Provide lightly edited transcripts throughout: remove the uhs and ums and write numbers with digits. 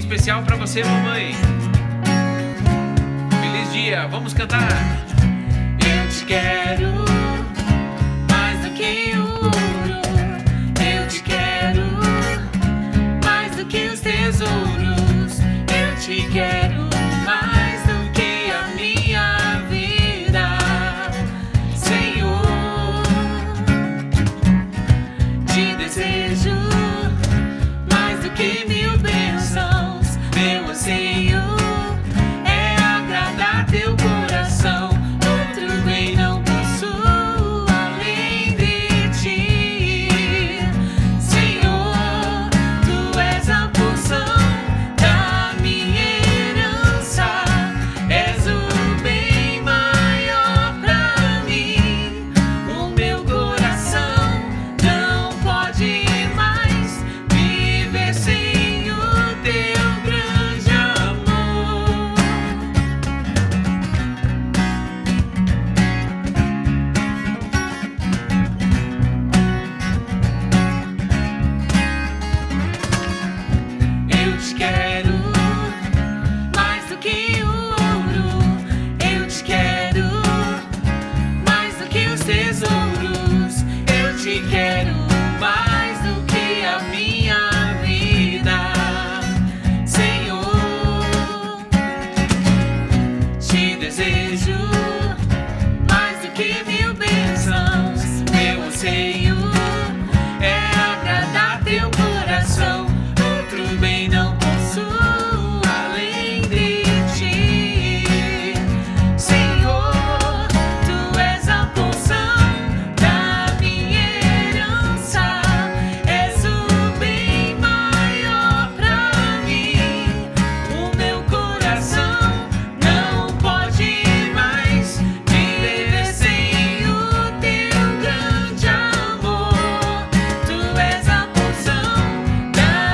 especial pra você, mamãe. Feliz dia, vamos cantar. Eu te quero mais do que ouro. Eu te quero mais do que os tesouros. Eu te quero mais do que a minha vida, Senhor. Te desejo mais do que mil bênçãos. Meu anseio é agradar teu coração. Outro bem não possuo além de ti, Senhor. Tu és a porção da minha herança. És o bem maior pra mim. O meu coração não pode mais viver sem o teu grande amor. Eu te quero mais do que o ouro. Eu te quero mais do que os tesouros. Eu te quero mais do que a minha vida, Senhor. Te desejo mais do que mil bênçãos. Meu anseio é agradar teu coração. Outro bem não possuo além de ti, Senhor. Tu és a porção da minha herança. És o bem maior pra mim. O meu coração não pode mais viver sem o teu grande amor. Tu és a porção da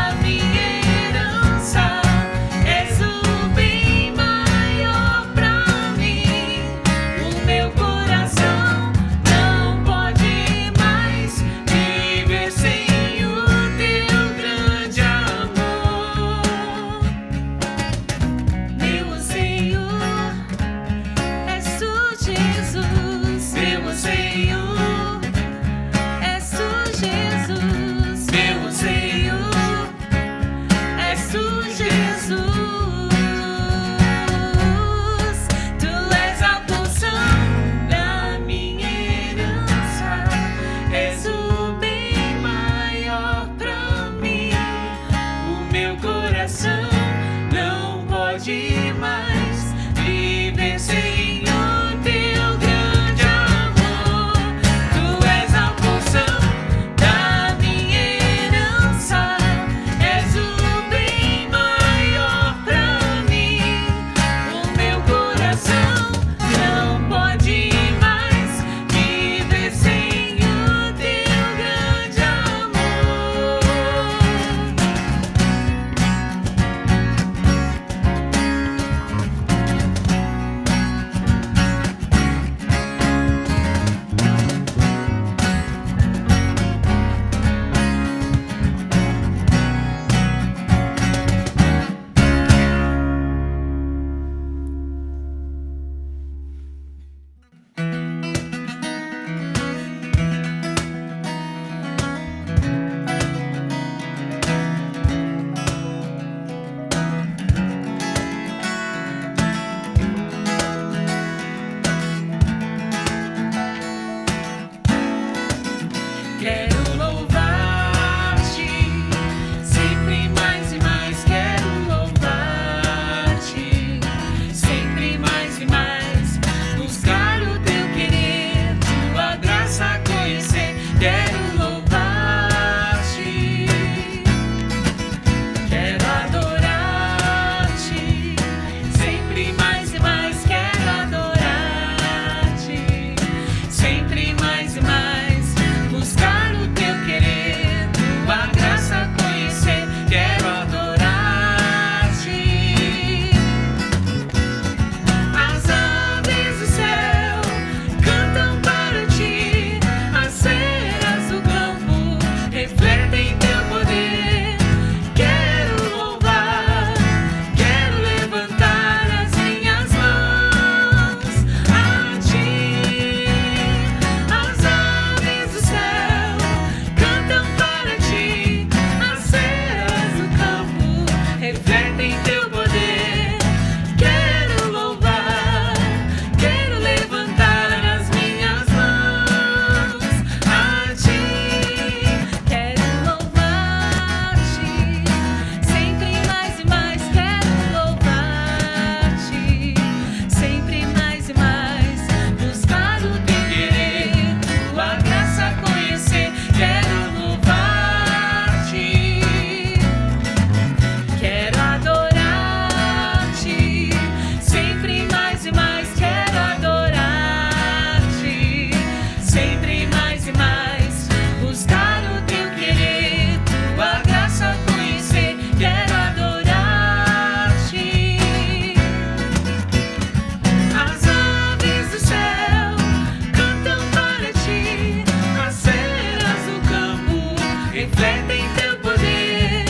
refletem teu poder.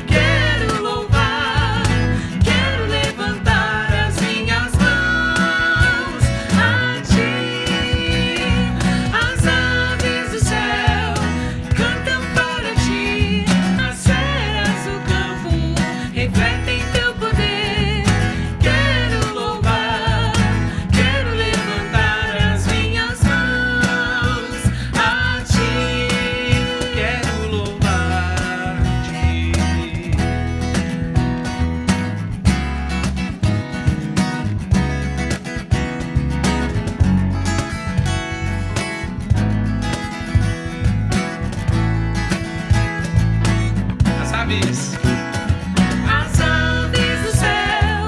Quero louvar, quero levantar as minhas mãos a ti. As aves do céu cantam para ti, as feras do campo refletem teu poder. Quero louvar, quero levantar as minhas mãos a ti. Quero louvar-te. As aves. As aves do céu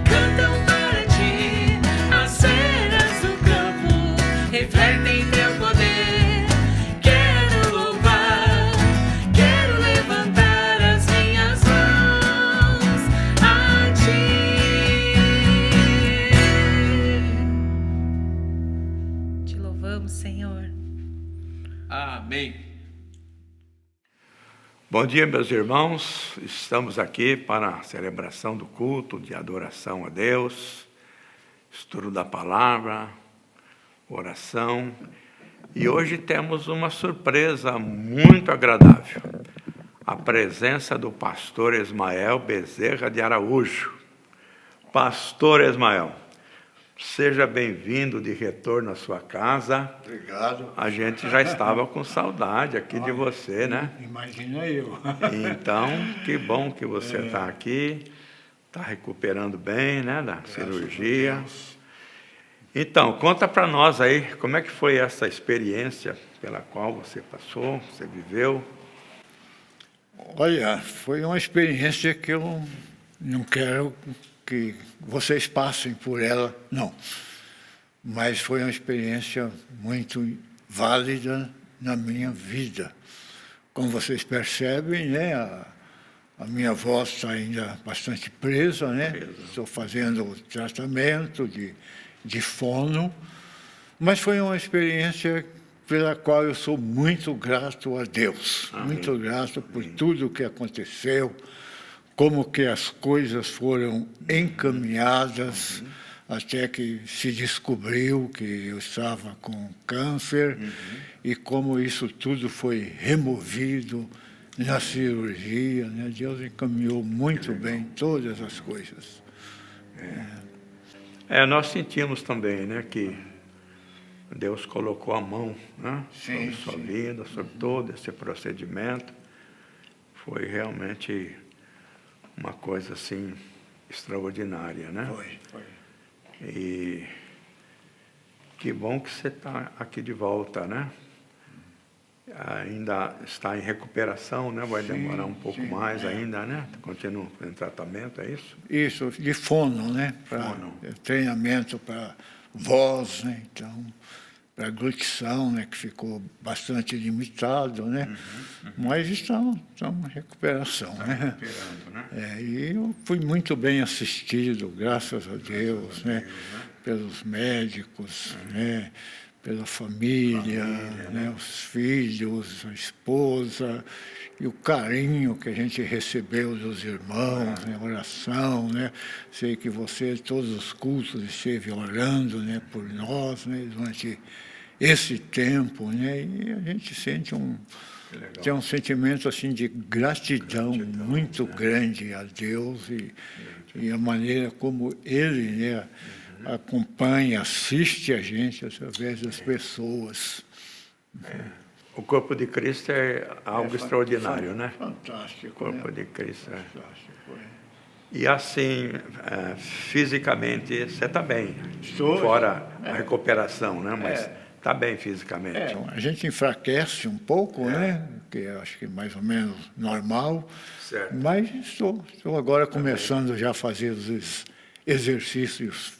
cantam para ti, as feras do campo refletem teu poder. Quero louvar, quero levantar as minhas mãos a ti. Te louvamos, Senhor. Amém. Bom dia, meus irmãos. Estamos aqui para a celebração do culto de adoração a Deus, estudo da palavra, oração. E hoje temos uma surpresa muito agradável. A presença do pastor Ismael Bezerra de Araújo. Pastor Ismael, seja bem-vindo de retorno à sua casa. Obrigado. A gente já estava com saudade aqui de você, né? Imagina eu. Então, que bom que você está aqui, está recuperando bem, né, da cirurgia. Então, conta para nós aí, como é que foi essa experiência pela qual você passou, você viveu? Olha, foi uma experiência que eu não quero que vocês passem por ela, não. Mas foi uma experiência muito válida na minha vida. Como vocês percebem, né, a minha voz está ainda bastante presa, né? Estou fazendo tratamento de fono, mas foi uma experiência pela qual eu sou muito grato a Deus. Amém. Muito grato por tudo o que aconteceu, como que as coisas foram encaminhadas até que se descobriu que eu estava com câncer e como isso tudo foi removido na cirurgia, né? Deus encaminhou muito bem todas as coisas. Nós sentimos também, né, que Deus colocou a mão, né, sobre sua vida, sobre todo esse procedimento. Foi realmente uma coisa assim extraordinária, né? Foi. E que bom que você está aqui de volta, né? Ainda está em recuperação, né? Vai demorar um pouco mais ainda, né? Continua em tratamento, é isso? Isso, de fono, né? Fono. Treinamento para voz, né? Então, para glutição, né? Que ficou bastante limitado, né? Mas estamos em recuperação, né? Recuperando, né? E eu fui muito bem assistido, graças a Deus, né? Pelos médicos, né? Pela família, né? Os filhos, a esposa, e o carinho que a gente recebeu dos irmãos, né? Oração, né? Sei que você, todos os cultos, esteve orando, né? Por nós, né? Durante esse tempo, né? E a gente sente tem um sentimento assim de gratidão muito grande a Deus e a maneira como Ele, né? Acompanha, assiste a gente através das pessoas. O corpo de Cristo é algo extraordinário, né? Fantástico. O corpo de Cristo é. Fantástico. E assim, fisicamente, você está bem. Estou. Fora a recuperação, né? Mas está bem fisicamente. Então, a gente enfraquece um pouco, né? Que eu acho que é mais ou menos normal. Certo. Mas estou agora começando já a fazer os exercícios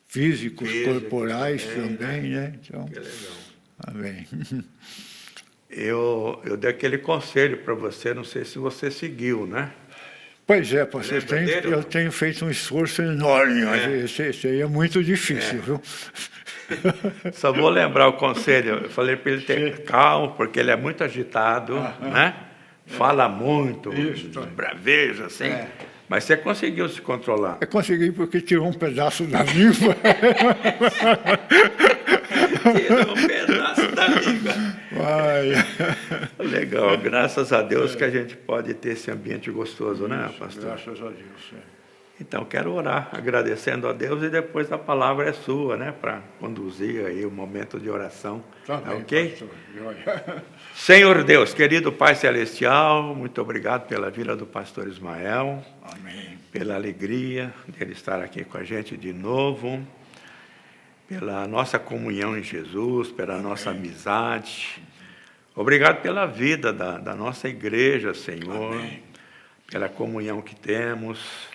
físicos, corporais também, né? Então, Que legal. amém. Eu dei aquele conselho para você, não sei se você seguiu, né? Pois é, pastor, Lembra dele? eu tenho feito um esforço enorme, mas esse aí é muito difícil, viu? Só vou lembrar o conselho. Eu falei para ele ter calma, porque ele é muito agitado, né? Fala muito, bravejo, assim. Mas você conseguiu se controlar. Eu consegui porque tirou um pedaço da língua. Tirou um pedaço da língua. Vai. Legal, graças a Deus que a gente pode ter esse ambiente gostoso, né, pastor? Graças a Deus. Então, quero orar, agradecendo a Deus, e depois a palavra é sua, né, para conduzir aí o momento de oração. Tá bem, ok? pastor. Joia. Senhor Deus, querido Pai Celestial, muito obrigado pela vida do pastor Ismael, Amém. pela alegria dele estar aqui com a gente de novo, pela nossa comunhão em Jesus, pela nossa amizade. Obrigado pela vida da nossa igreja, Senhor, pela comunhão que temos,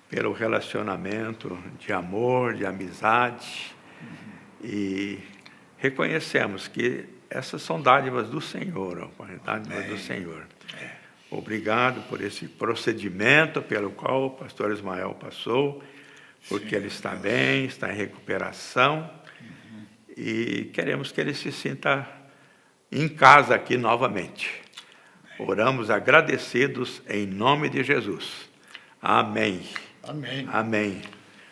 pelo relacionamento de amor, de amizade, e reconhecemos que essas são dádivas do Senhor, ó Pai, dádivas do Senhor. Obrigado por esse procedimento pelo qual o pastor Ismael passou, porque ele está bem, está em recuperação, e queremos que ele se sinta em casa aqui novamente. Oramos agradecidos em nome de Jesus. Amém. Amém. Amém.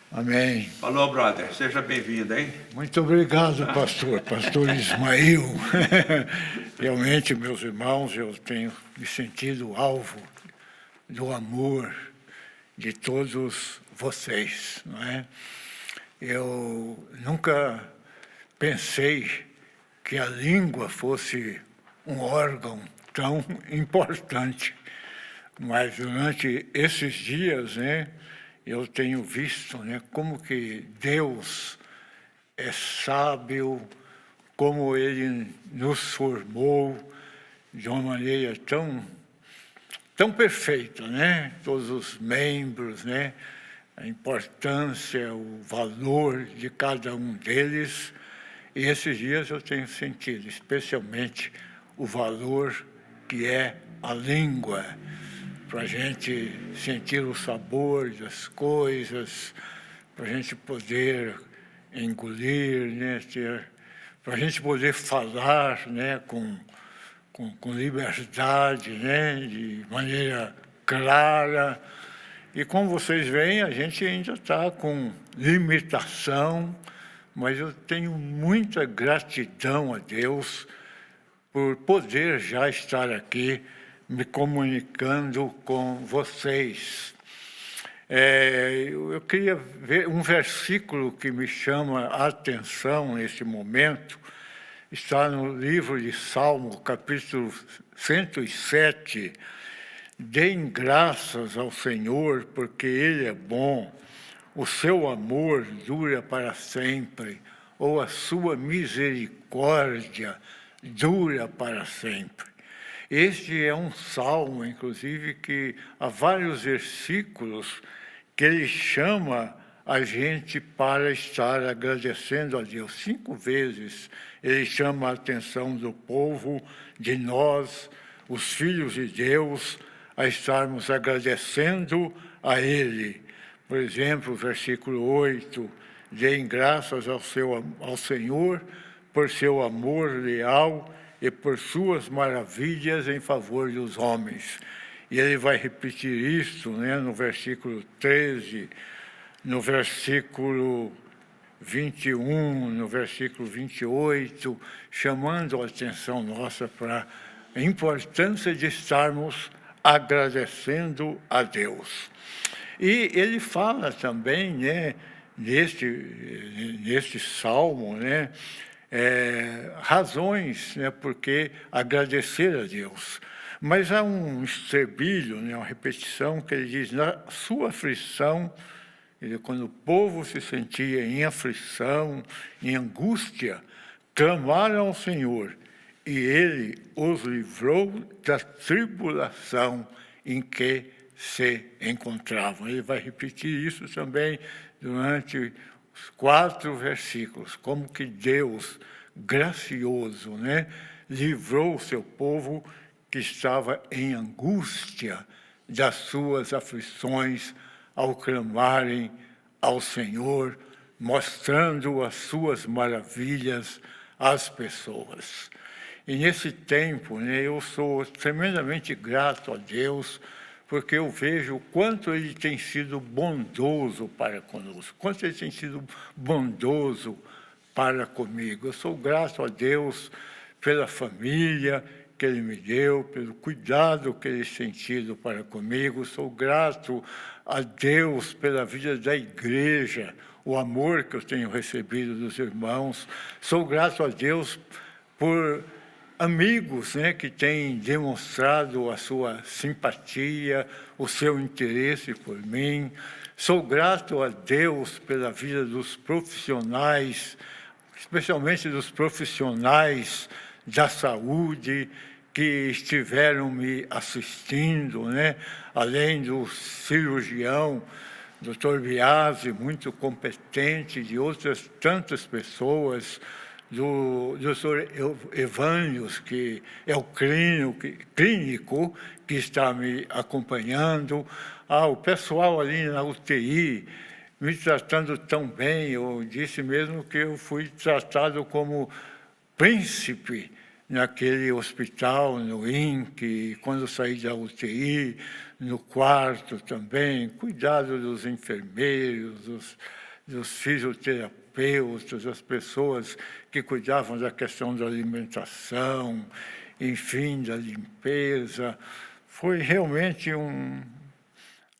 Amém. Falou, brother. Seja bem-vindo, hein? Muito obrigado, pastor Ismael. Realmente, meus irmãos, eu tenho me sentido alvo do amor de todos vocês, não é? Eu nunca pensei que a língua fosse um órgão tão importante, mas durante esses dias, né, eu tenho visto, né, como que Deus é sábio, como Ele nos formou de uma maneira tão perfeita, né? Todos os membros, né? A importância, o valor de cada um deles. E esses dias eu tenho sentido, especialmente, o valor que é a língua, para a gente sentir o sabor das coisas, para a gente poder engolir, né, para a gente poder falar, né, com liberdade, né, de maneira clara. E como vocês veem, a gente ainda está com limitação, mas eu tenho muita gratidão a Deus por poder já estar aqui me comunicando com vocês. Eu queria ver um versículo que me chama a atenção nesse momento. Está no livro de Salmo, capítulo 107. Deem graças ao Senhor, porque Ele é bom. O seu amor dura para sempre, ou a sua misericórdia dura para sempre. Este é um salmo, inclusive, que há vários versículos que ele chama a gente para estar agradecendo a Deus. 5 vezes ele chama a atenção do povo, de nós, os filhos de Deus, a estarmos agradecendo a Ele. Por exemplo, o versículo 8, deem graças ao Senhor por seu amor leal e por suas maravilhas em favor dos homens. E ele vai repetir isso, né, no versículo 13, no versículo 21, no versículo 28, chamando a atenção nossa para a importância de estarmos agradecendo a Deus. E ele fala também, né, neste salmo, né, razões, né, porque agradecer a Deus. Mas há um estribilho, né, uma repetição, que ele diz, na sua aflição, quando o povo se sentia em aflição, em angústia, clamaram ao Senhor, e Ele os livrou da tribulação em que se encontravam. Ele vai repetir isso também durante os 4 versículos, como que Deus, gracioso, né, livrou o seu povo que estava em angústia das suas aflições ao clamarem ao Senhor mostrando as suas maravilhas às pessoas. E nesse tempo, né, eu sou tremendamente grato a Deus, porque eu vejo o quanto Ele tem sido bondoso para conosco, quanto Ele tem sido bondoso para comigo. Eu sou grato a Deus pela família que Ele me deu, pelo cuidado que Ele tem tido para comigo. Sou grato a Deus pela vida da igreja, o amor que eu tenho recebido dos irmãos. Sou grato a Deus por amigos, né, que têm demonstrado a sua simpatia, o seu interesse por mim. Sou grato a Deus pela vida dos profissionais, especialmente dos profissionais da saúde que estiveram me assistindo, né? Além do cirurgião, Dr. Biasi, muito competente, de outras tantas pessoas, do Dr. Evânios, que é o clínico que está me acompanhando, o pessoal ali na UTI, me tratando tão bem. Eu disse mesmo que eu fui tratado como príncipe naquele hospital, no INC, quando saí da UTI, no quarto também, cuidado dos enfermeiros, dos fisioterapeutas, das pessoas que cuidavam da questão da alimentação, enfim, da limpeza. Foi realmente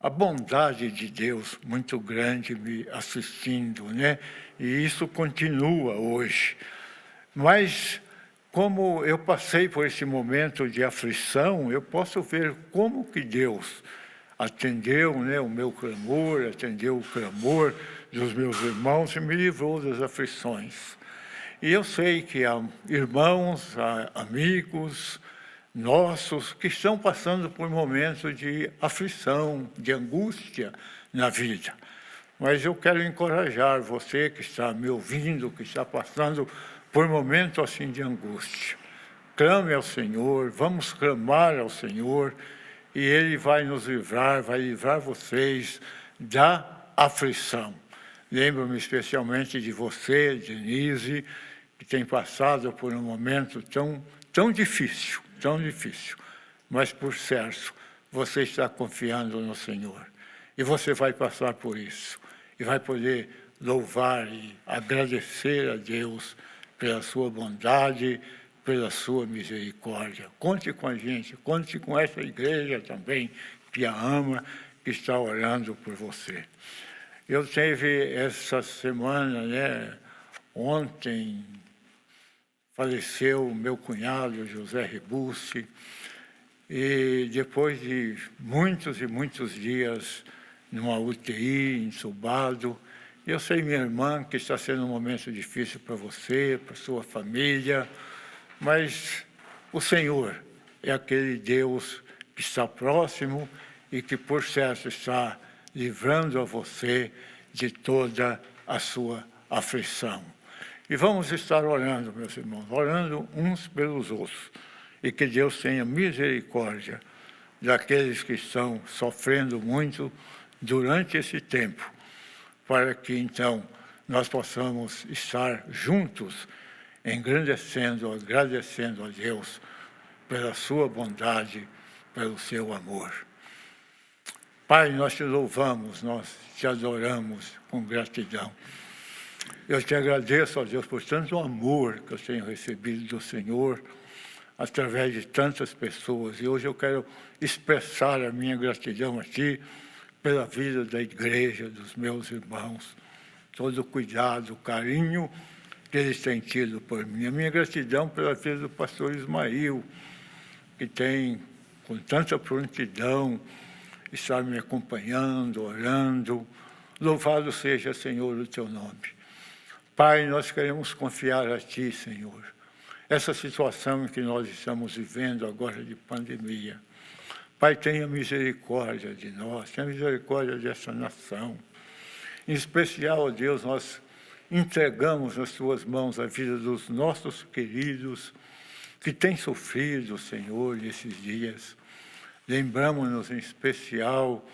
a bondade de Deus muito grande me assistindo, né? E isso continua hoje. Mas, como eu passei por esse momento de aflição, eu posso ver como que Deus atendeu, né, o meu clamor, atendeu o clamor dos meus irmãos e me livrou das aflições. E eu sei que há irmãos, há amigos nossos que estão passando por momentos de aflição, de angústia na vida. Mas eu quero encorajar você que está me ouvindo, que está passando por momentos assim de angústia. Clame ao Senhor, vamos clamar ao Senhor, e Ele vai nos livrar, vai livrar vocês da aflição. Lembro-me especialmente de você, Denise, que tem passado por um momento tão difícil, mas por certo, você está confiando no Senhor. E você vai passar por isso, e vai poder louvar e agradecer a Deus pela sua bondade, pela sua misericórdia. Conte com a gente, conte com essa igreja também, que a ama, que está orando por você. Eu tive essa semana, né, ontem, faleceu meu cunhado, José Rebucci, e depois de muitos e muitos dias numa UTI, entubado, eu sei, minha irmã, que está sendo um momento difícil para você, para sua família, mas o Senhor é aquele Deus que está próximo e que, por certo, está livrando a você de toda a sua aflição. E vamos estar orando, meus irmãos, orando uns pelos outros, e que Deus tenha misericórdia daqueles que estão sofrendo muito durante esse tempo, para que, então, nós possamos estar juntos, engrandecendo, agradecendo a Deus pela sua bondade, pelo seu amor. Pai, nós te louvamos, nós te adoramos com gratidão. Eu te agradeço, ó Deus, por tanto amor que eu tenho recebido do Senhor, através de tantas pessoas. E hoje eu quero expressar a minha gratidão a Ti, pela vida da igreja, dos meus irmãos, todo o cuidado, o carinho que eles têm tido por mim. A minha gratidão pela vida do pastor Ismael, que tem, com tanta prontidão, estar me acompanhando, orando. Louvado seja, Senhor, o Teu nome. Pai, nós queremos confiar a Ti, Senhor, essa situação em que nós estamos vivendo agora de pandemia. Pai, tenha misericórdia de nós, tenha misericórdia dessa nação. Em especial, ó Deus, nós entregamos nas Tuas mãos a vida dos nossos queridos que têm sofrido, Senhor, nesses dias. Lembramos-nos em especial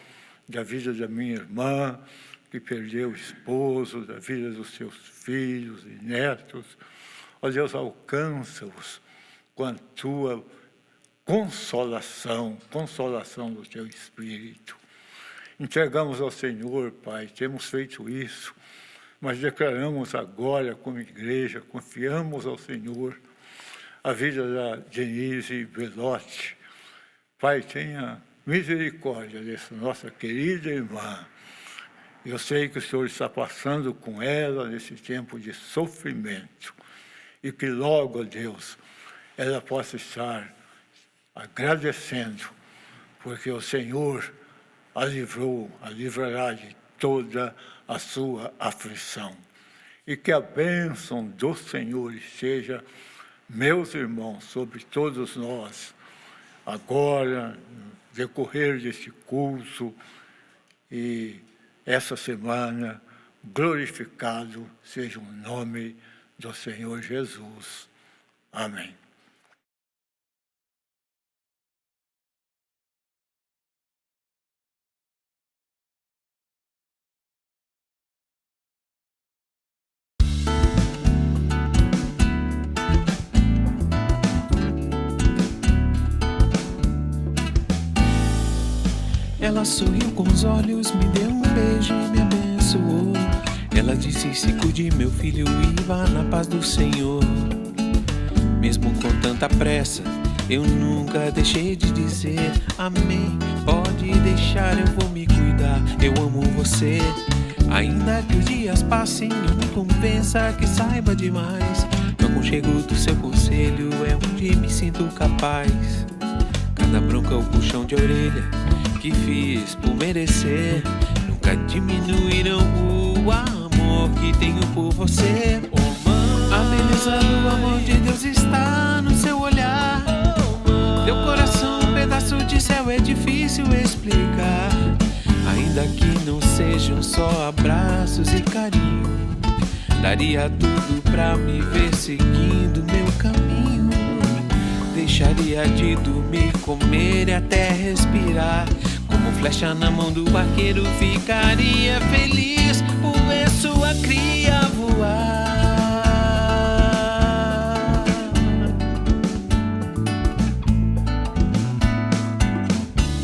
da vida da minha irmã, que perdeu o esposo, da vida dos seus filhos e netos. Ó Deus, alcança-os com a tua consolação do teu Espírito. Entregamos ao Senhor, Pai, temos feito isso, mas declaramos agora como igreja, confiamos ao Senhor a vida da Denise Belotti. Pai, tenha misericórdia dessa nossa querida irmã. Eu sei que o Senhor está passando com ela nesse tempo de sofrimento e que logo, Deus, ela possa estar agradecendo, porque o Senhor a livrará de toda a sua aflição. E que a bênção do Senhor esteja, meus irmãos, sobre todos nós, agora, no decorrer deste curso e essa semana, glorificado seja o nome do Senhor Jesus. Amém. Ela sorriu com os olhos, me deu um beijo e me abençoou. Ela disse: se cuide, meu filho, e vá na paz do Senhor. Mesmo com tanta pressa, eu nunca deixei de dizer amém. Pode deixar, eu vou me cuidar, eu amo você. Ainda que os dias passem, eu me convença que saiba demais. No aconchego do seu conselho é onde me sinto capaz. Cada bronca ou puxão de orelha que fiz por merecer nunca diminuirão o amor que tenho por você. A beleza do amor de Deus está no seu olhar. Teu coração, um pedaço de céu, é difícil explicar. Ainda que não sejam só abraços e carinho, daria tudo pra me ver seguindo meu caminho. Deixaria de dormir, comer e até respirar. Como flecha na mão do arqueiro, ficaria feliz por ver sua cria voar.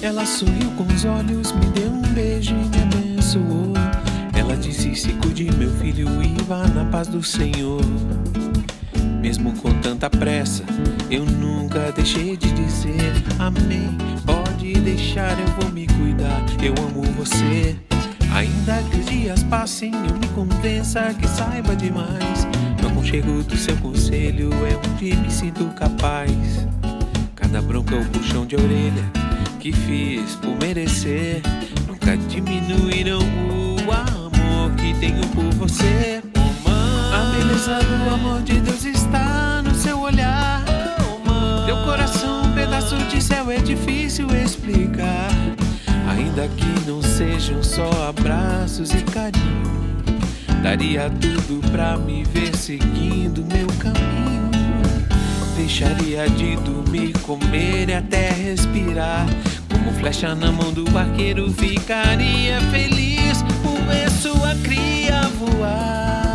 Ela sorriu com os olhos, me deu um beijo e me abençoou. Ela disse: se cuide, meu filho, e vá na paz do Senhor. Mesmo com tanta pressa, eu nunca deixei de dizer amém. Pode deixar, eu vou me cuidar, eu amo você. Ainda que os dias passem, eu me convença que saiba demais. No aconchego do seu conselho é onde me sinto capaz. Cada bronca ou puxão de orelha que fiz por merecer nunca diminuirão o amor que tenho por você. A beleza do amor de Deus está no seu olhar. Teu coração, um pedaço de céu, é difícil explicar. Ainda que não sejam só abraços e carinho, daria tudo pra me ver seguindo meu caminho. Deixaria de dormir, comer e até respirar. Como flecha na mão do arqueiro, ficaria feliz por ver sua cria voar.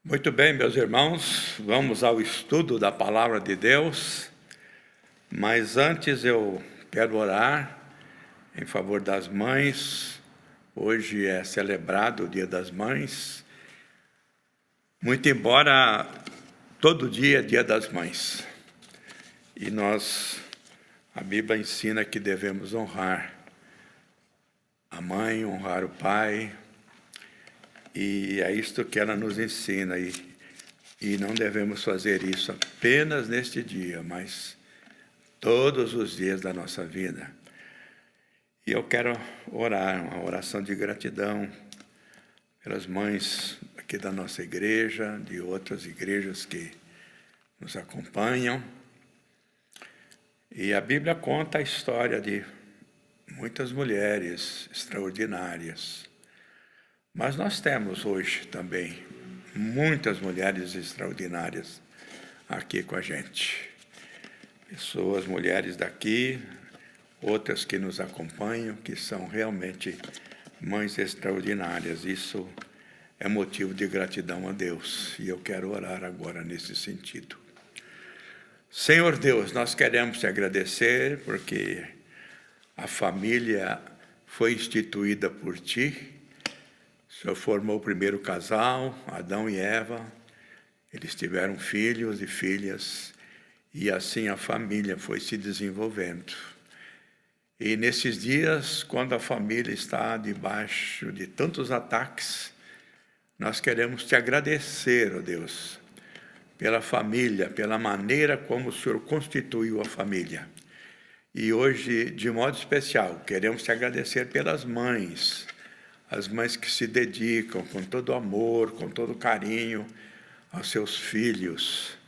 Muito bem, meus irmãos, vamos ao estudo da Palavra de Deus, mas antes eu quero orar em favor das mães. Hoje é celebrado o Dia das Mães, muito embora todo dia é Dia das Mães, e a Bíblia ensina que devemos honrar a mãe, honrar o pai. E é isto que ela nos ensina, e não devemos fazer isso apenas neste dia, mas todos os dias da nossa vida. E eu quero orar, uma oração de gratidão pelas mães aqui da nossa igreja, de outras igrejas que nos acompanham. E a Bíblia conta a história de muitas mulheres extraordinárias. Mas nós temos hoje também muitas mulheres extraordinárias aqui com a gente. Pessoas, mulheres daqui, outras que nos acompanham, que são realmente mães extraordinárias. Isso é motivo de gratidão a Deus. E eu quero orar agora nesse sentido. Senhor Deus, nós queremos te agradecer porque a família foi instituída por ti. O Senhor formou o primeiro casal, Adão e Eva. Eles tiveram filhos e filhas, e assim a família foi se desenvolvendo. E nesses dias, quando a família está debaixo de tantos ataques, nós queremos te agradecer, ó Deus, pela família, pela maneira como o Senhor constituiu a família. E hoje, de modo especial, queremos te agradecer pelas mães, as mães que se dedicam com todo amor, com todo carinho aos seus filhos.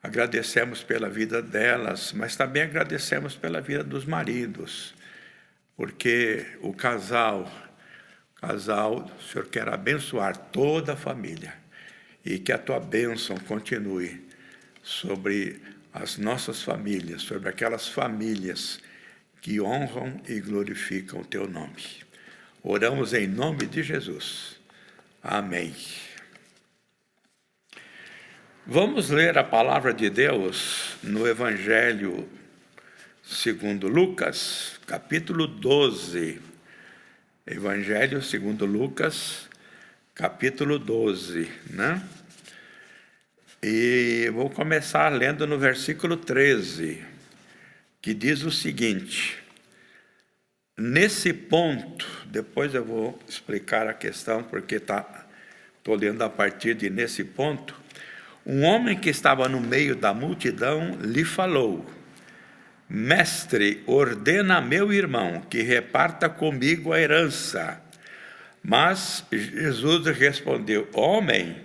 Agradecemos pela vida delas, mas também agradecemos pela vida dos maridos, porque o casal, o Senhor quer abençoar toda a família e que a tua bênção continue sobre as nossas famílias, sobre aquelas famílias que honram e glorificam o teu nome. Oramos em nome de Jesus. Amém. Vamos ler a palavra de Deus no Evangelho segundo Lucas, capítulo 12. Evangelho segundo Lucas, capítulo 12, né? E vou começar lendo no versículo 13, que diz o seguinte: nesse ponto, depois eu vou explicar a questão, porque estou lendo a partir de nesse ponto, um homem que estava no meio da multidão lhe falou: Mestre, ordena a meu irmão que reparta comigo a herança. Mas Jesus respondeu: Homem,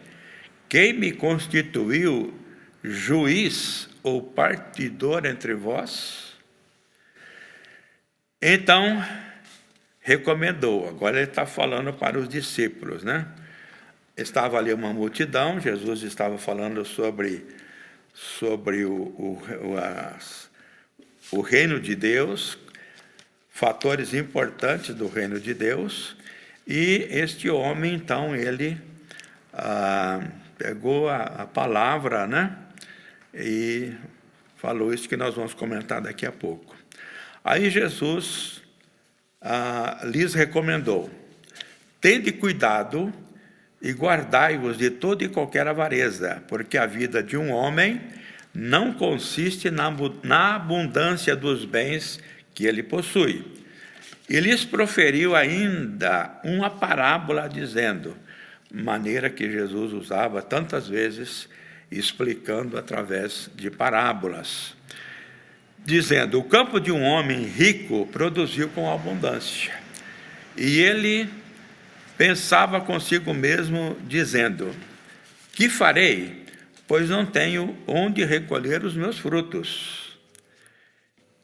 quem me constituiu juiz ou partidor entre vós? Então, recomendou. Agora ele está falando para os discípulos, né? Estava ali uma multidão, Jesus estava falando sobre o reino de Deus, fatores importantes do reino de Deus, e este homem, então, ele pegou a palavra, né, e falou isso que nós vamos comentar daqui a pouco. Aí Jesus lhes recomendou: tende cuidado e guardai-vos de toda e qualquer avareza, porque a vida de um homem não consiste na abundância dos bens que ele possui. E lhes proferiu ainda uma parábola, dizendo, maneira que Jesus usava tantas vezes, explicando através de parábolas, dizendo: o campo de um homem rico produziu com abundância, e ele pensava consigo mesmo, dizendo: que farei, pois não tenho onde recolher os meus frutos?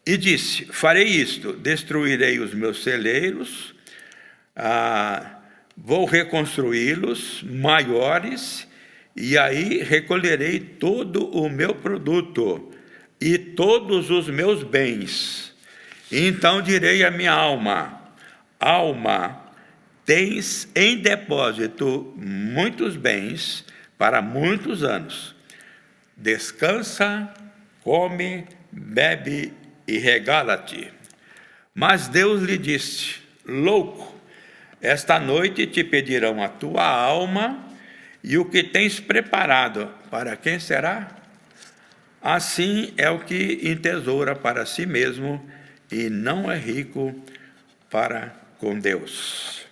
E disse: farei isto, destruirei os meus celeiros, vou reconstruí-los maiores, e aí recolherei todo o meu produto e todos os meus bens. E então direi à minha alma: alma, tens em depósito muitos bens para muitos anos. Descansa, come, bebe e regala-te. Mas Deus lhe disse: louco, esta noite te pedirão a tua alma, e o que tens preparado, para quem será? Assim é o que entesoura para si mesmo, e não é rico para com Deus.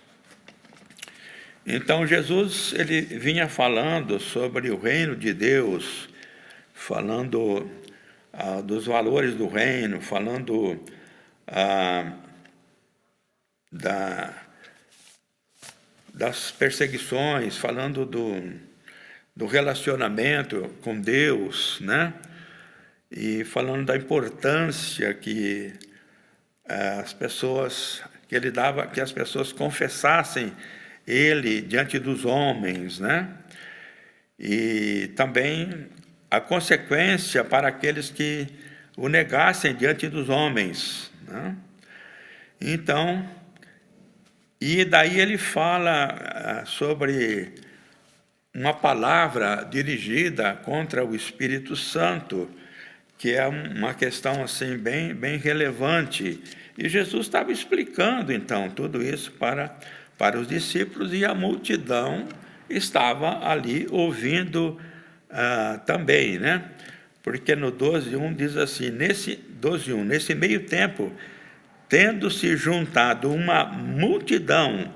Então Jesus, ele vinha falando sobre o reino de Deus, falando dos valores do reino, falando das perseguições, falando do relacionamento com Deus, né? E falando da importância que ele dava, que as pessoas confessassem ele diante dos homens, né? E também a consequência para aqueles que o negassem diante dos homens, né? Então, e daí ele fala sobre uma palavra dirigida contra o Espírito Santo, que é uma questão assim bem relevante. E Jesus estava explicando, então, tudo isso para os discípulos, e a multidão estava ali ouvindo também, né? Porque no 12:1 diz assim, nesse meio tempo, tendo-se juntado uma multidão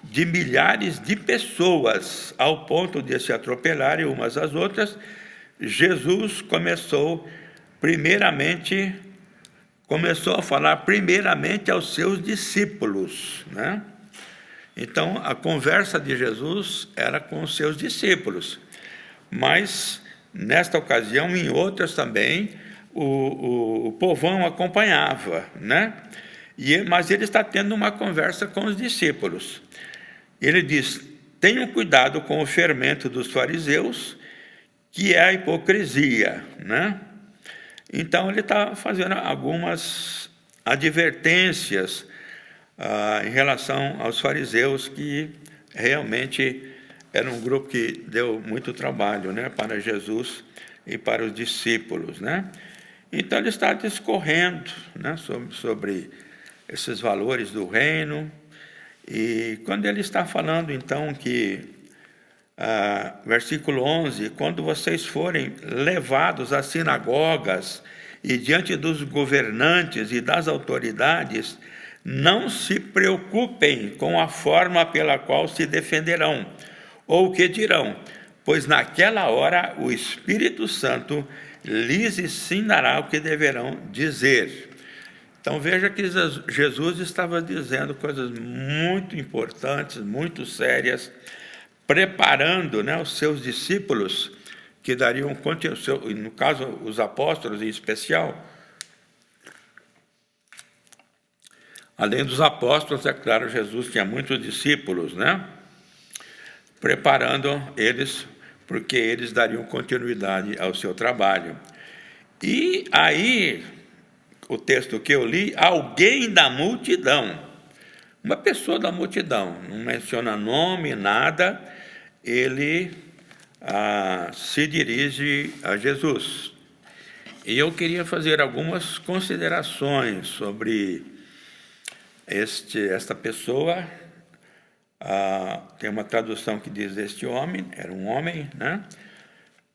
de milhares de pessoas, ao ponto de se atropelarem umas às outras, Jesus começou a falar primeiramente aos seus discípulos, né? Então, a conversa de Jesus era com os seus discípulos, mas, nesta ocasião, em outras também, o povão acompanhava, né? Mas ele está tendo uma conversa com os discípulos. Ele diz, tenham cuidado com o fermento dos fariseus, que é a hipocrisia, né? Então, ele está fazendo algumas advertências em relação aos fariseus, que realmente era um grupo que deu muito trabalho, né, para Jesus e para os discípulos, né? Então, ele está discorrendo, né, sobre esses valores do reino. E quando ele está falando, então, que, versículo 11, quando vocês forem levados às sinagogas e diante dos governantes e das autoridades, não se preocupem com a forma pela qual se defenderão, ou o que dirão, pois naquela hora o Espírito Santo lhes ensinará o que deverão dizer. Então, veja que Jesus estava dizendo coisas muito importantes, muito sérias, preparando, né, os seus discípulos, que dariam conta, no caso, os apóstolos em especial. Além dos apóstolos, é claro, Jesus tinha muitos discípulos, né? Preparando eles, porque eles dariam continuidade ao seu trabalho. E aí, o texto que eu li, alguém da multidão, uma pessoa da multidão, não menciona nome, nada, ele se dirige a Jesus. E eu queria fazer algumas considerações sobre esta pessoa. Tem uma tradução que diz este homem, era um homem, né?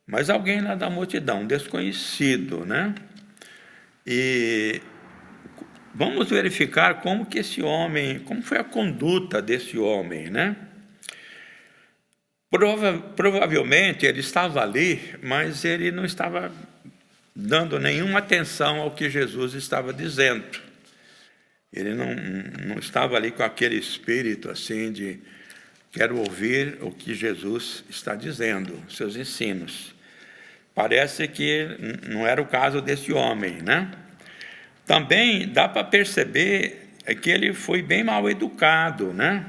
Mas alguém lá da multidão, desconhecido, né? E vamos verificar como foi a conduta desse homem, né? Provavelmente ele estava ali, mas ele não estava dando nenhuma atenção ao que Jesus estava dizendo. Ele não estava ali com aquele espírito assim de quero ouvir o que Jesus está dizendo, seus ensinos. Parece que não era o caso desse homem, né? Também dá para perceber que ele foi bem mal educado, né?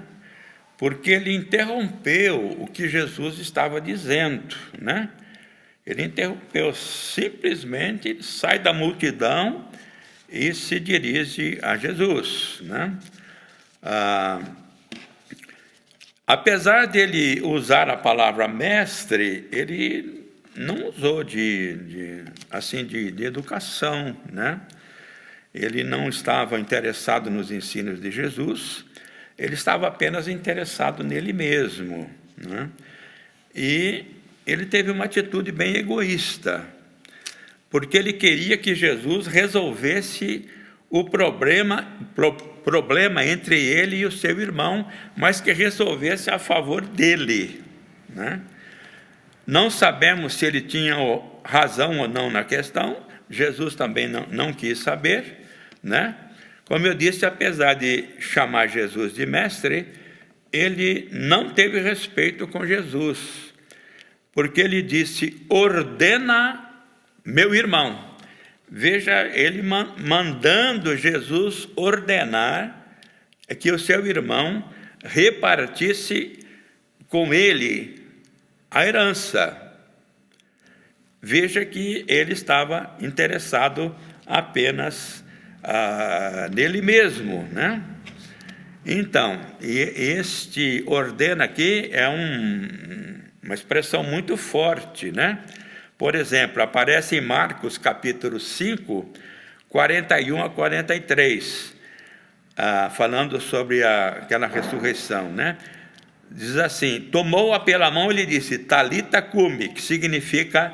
Porque ele interrompeu o que Jesus estava dizendo, né? Ele interrompeu, simplesmente sai da multidão e se dirige a Jesus, né? Apesar dele usar a palavra mestre, ele não usou de educação, né? Ele não estava interessado nos ensinos de Jesus, ele estava apenas interessado nele mesmo, né? E ele teve uma atitude bem egoísta, porque ele queria que Jesus resolvesse o problema entre ele e o seu irmão, mas que resolvesse a favor dele, né? Não sabemos se ele tinha razão ou não na questão, Jesus também não quis saber, né? Como eu disse, apesar de chamar Jesus de mestre, ele não teve respeito com Jesus, porque ele disse: ordena meu irmão. Veja, ele mandando Jesus ordenar que o seu irmão repartisse com ele a herança. Veja que ele estava interessado apenas nele mesmo, né? Então, este ordena aqui é uma expressão muito forte, né? Por exemplo, aparece em Marcos capítulo 5, 41 a 43, falando sobre aquela ressurreição, né? Diz assim: tomou-a pela mão e lhe disse, Talita cumi, que significa,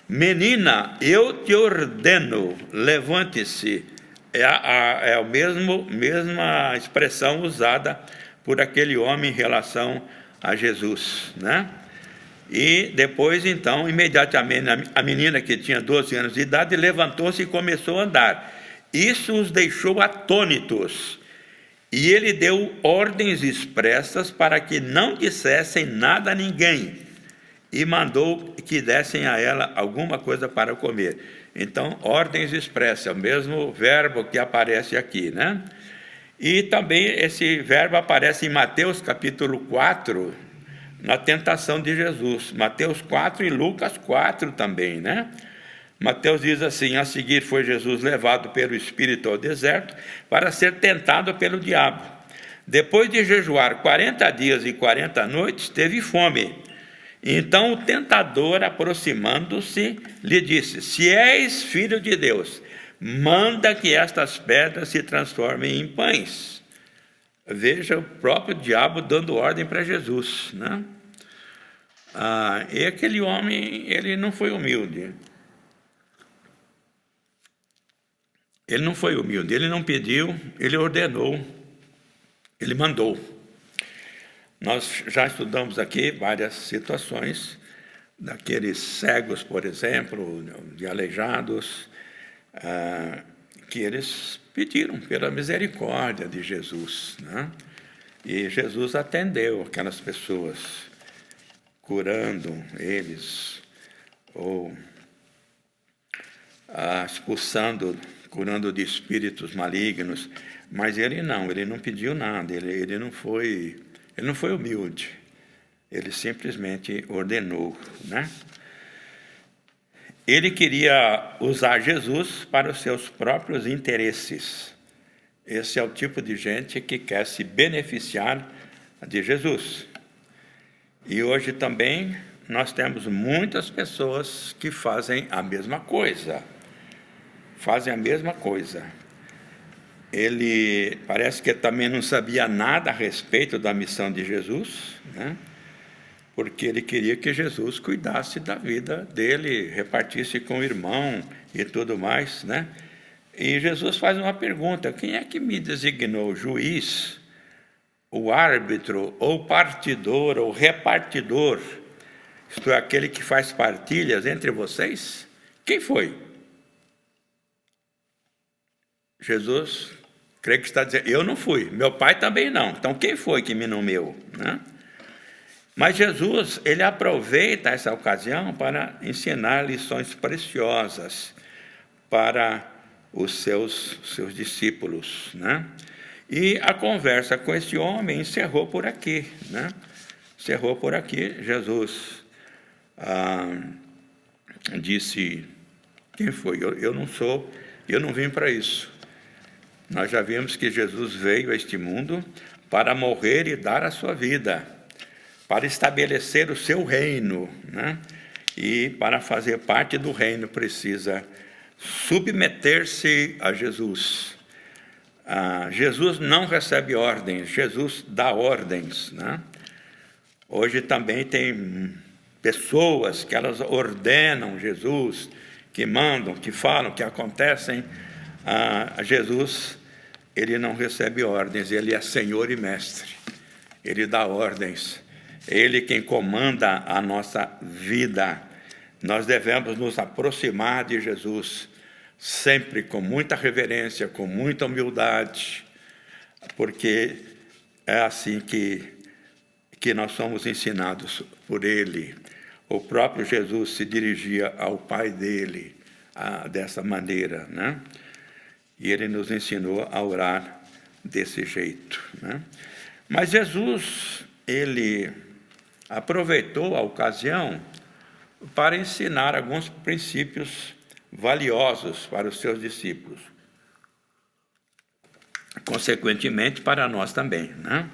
menina, eu te ordeno, levante-se. É a mesma expressão usada por aquele homem em relação a Jesus, né? E depois, então, imediatamente, a menina que tinha 12 anos de idade levantou-se e começou a andar. Isso os deixou atônitos. E ele deu ordens expressas para que não dissessem nada a ninguém. E mandou que dessem a ela alguma coisa para comer. Então, ordens expressas, é o mesmo verbo que aparece aqui, né? E também esse verbo aparece em Mateus capítulo 4, na tentação de Jesus. Mateus 4 e Lucas 4 também, né? Mateus diz assim: a seguir foi Jesus levado pelo Espírito ao deserto para ser tentado pelo diabo. Depois de jejuar 40 dias e 40 noites, teve fome. Então o tentador, aproximando-se, lhe disse: se és filho de Deus, manda que estas pedras se transformem em pães. Veja o próprio diabo dando ordem para Jesus, né? E aquele homem, ele não foi humilde. Ele não foi humilde, ele não pediu, ele ordenou, ele mandou. Nós já estudamos aqui várias situações daqueles cegos, por exemplo, de aleijados, que eles pediram pela misericórdia de Jesus, né? E Jesus atendeu aquelas pessoas, curando eles, ou expulsando, curando de espíritos malignos. Mas ele não pediu nada, ele não foi humilde, ele simplesmente ordenou, né? Ele queria usar Jesus para os seus próprios interesses. Esse é o tipo de gente que quer se beneficiar de Jesus. E hoje também nós temos muitas pessoas que fazem a mesma coisa. Ele parece que também não sabia nada a respeito da missão de Jesus, né? Porque ele queria que Jesus cuidasse da vida dele, repartisse com o irmão e tudo mais, né? E Jesus faz uma pergunta: quem é que me designou juiz, o árbitro, ou partidor, ou repartidor? Isto é, aquele que faz partilhas entre vocês? Quem foi? Jesus, creio que está dizendo, eu não fui, meu pai também não. Então, quem foi que me nomeou, né? Mas Jesus, ele aproveita essa ocasião para ensinar lições preciosas para os seus discípulos, né? E a conversa com esse homem encerrou por aqui, né? Encerrou por aqui. Jesus disse: quem foi? Eu não sou, eu não vim para isso. Nós já vimos que Jesus veio a este mundo para morrer e dar a sua vida, para estabelecer o seu reino, né? E para fazer parte do reino precisa submeter-se a Jesus. Jesus não recebe ordens, Jesus dá ordens, né? Hoje também tem pessoas que elas ordenam Jesus, que mandam, que falam, que acontecem. Jesus, ele não recebe ordens, ele é Senhor e Mestre, ele dá ordens, é ele quem comanda a nossa vida. Nós devemos nos aproximar de Jesus, sempre com muita reverência, com muita humildade, porque é assim que que nós somos ensinados por ele. O próprio Jesus se dirigia ao Pai dele dessa maneira, né? E ele nos ensinou a orar desse jeito, né? Mas Jesus, ele aproveitou a ocasião para ensinar alguns princípios valiosos para os seus discípulos. Consequentemente, para nós também, né?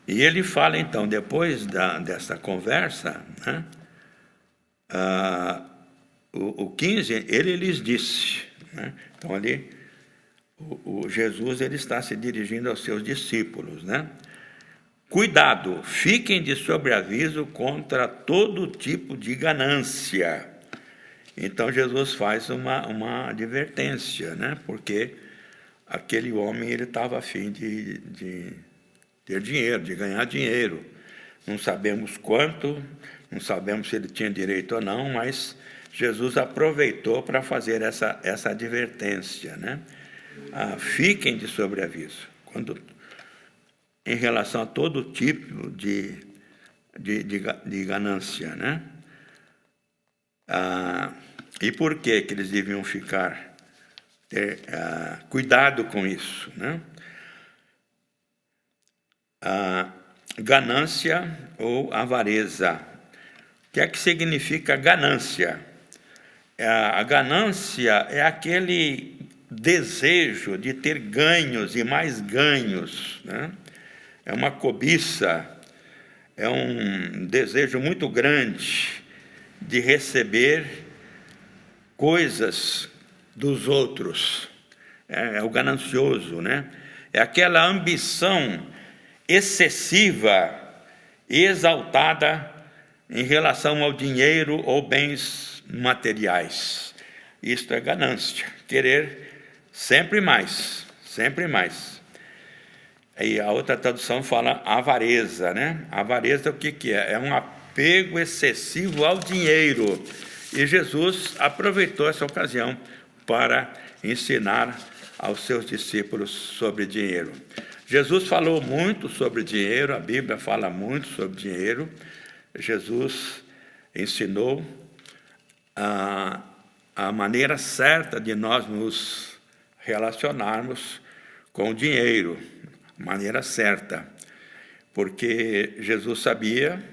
E ele fala, então, depois dessa conversa, né, o 15, ele lhes disse, né? Então, ali, o Jesus ele está se dirigindo aos seus discípulos, né? Cuidado, fiquem de sobreaviso contra todo tipo de ganância. Então, Jesus faz uma advertência, né? Porque aquele homem ele estava a fim de ter dinheiro, de ganhar dinheiro. Não sabemos quanto, não sabemos se ele tinha direito ou não, mas Jesus aproveitou para fazer essa advertência, né? Fiquem de sobreaviso, em relação a todo tipo de ganância, né? E por que eles deviam ter cuidado com isso, né? Ganância ou avareza. O que é que significa ganância? A ganância é aquele desejo de ter ganhos e mais ganhos, né? É uma cobiça, é um desejo muito grande de receber coisas dos outros. É o ganancioso, né? É aquela ambição excessiva e exaltada em relação ao dinheiro ou bens materiais. Isto é ganância, querer sempre mais, sempre mais. E a outra tradução fala avareza, né? Avareza, o que é? É um apego excessivo ao dinheiro. E Jesus aproveitou essa ocasião para ensinar aos seus discípulos sobre dinheiro. Jesus falou muito sobre dinheiro, a Bíblia fala muito sobre dinheiro. Jesus ensinou a maneira certa de nós nos relacionarmos com o dinheiro, maneira certa, porque Jesus sabia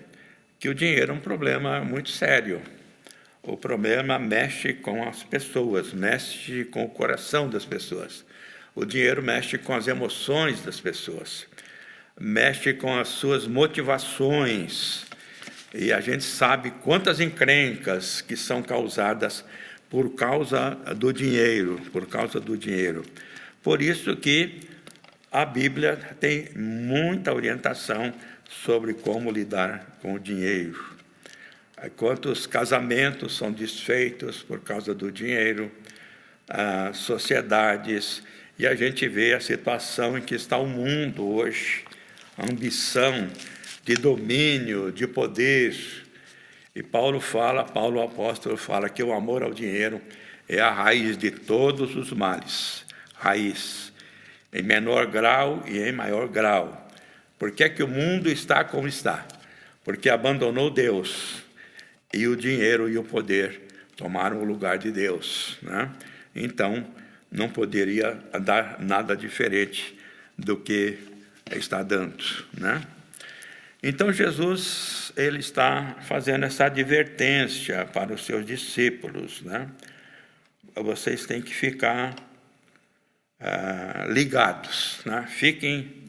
que o dinheiro é um problema muito sério. O problema mexe com as pessoas, mexe com o coração das pessoas. O dinheiro mexe com as emoções das pessoas, mexe com as suas motivações. E a gente sabe quantas encrencas que são causadas por causa do dinheiro, Por isso que a Bíblia tem muita orientação sobre como lidar com o dinheiro. Quantos casamentos são desfeitos por causa do dinheiro, sociedades, e a gente vê a situação em que está o mundo hoje, a ambição de domínio, de poder. E Paulo o apóstolo fala que o amor ao dinheiro é a raiz de todos os males, raiz, em menor grau e em maior grau. Por que é que o mundo está como está? Porque abandonou Deus, e o dinheiro e o poder tomaram o lugar de Deus, né? Então, não poderia dar nada diferente do que está dando, né? Então, Jesus ele está fazendo essa advertência para os seus discípulos, né? Vocês têm que ficar ligados, né? Fiquem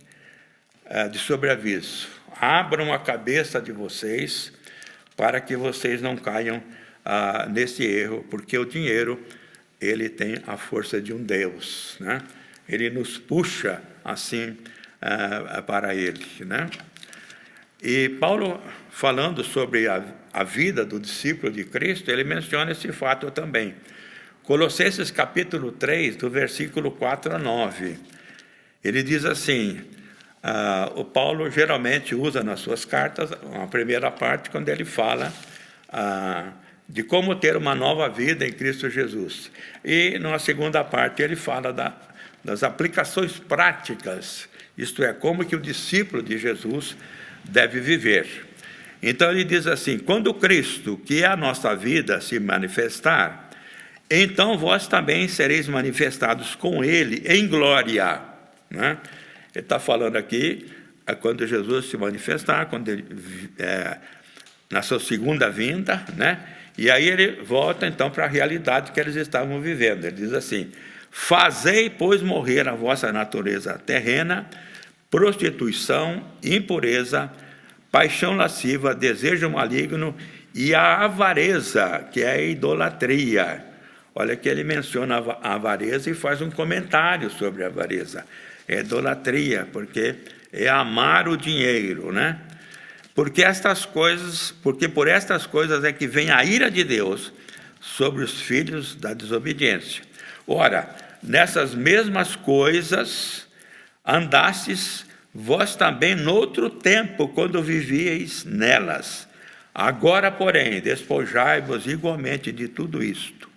de sobreaviso. Abram a cabeça de vocês para que vocês não caiam nesse erro, porque o dinheiro ele tem a força de um Deus, né? Ele nos puxa assim para ele, né? E Paulo, falando sobre a vida do discípulo de Cristo, ele menciona esse fato também. Colossenses capítulo 3, do versículo 4 a 9. Ele diz assim, o Paulo geralmente usa nas suas cartas, a primeira parte, quando ele fala de como ter uma nova vida em Cristo Jesus. E na segunda parte ele fala das aplicações práticas isto é, como que o discípulo de Jesus deve viver. Então ele diz assim: quando Cristo, que é a nossa vida, se manifestar, então vós também sereis manifestados com Ele em glória. Né? Ele está falando aqui, quando Jesus se manifestar, quando ele, na sua segunda vinda, né? E aí ele volta então para a realidade que eles estavam vivendo. Ele diz assim: fazei, pois, morrer a vossa natureza terrena, prostituição, impureza, paixão lasciva, desejo maligno e a avareza, que é a idolatria. Olha que ele menciona a avareza e faz um comentário sobre a avareza. É idolatria, porque é amar o dinheiro, né? Porque por estas coisas é que vem a ira de Deus sobre os filhos da desobediência. Ora, nessas mesmas coisas andastes vós também noutro tempo, quando vivieis nelas. Agora, porém, despojai-vos igualmente de tudo isto: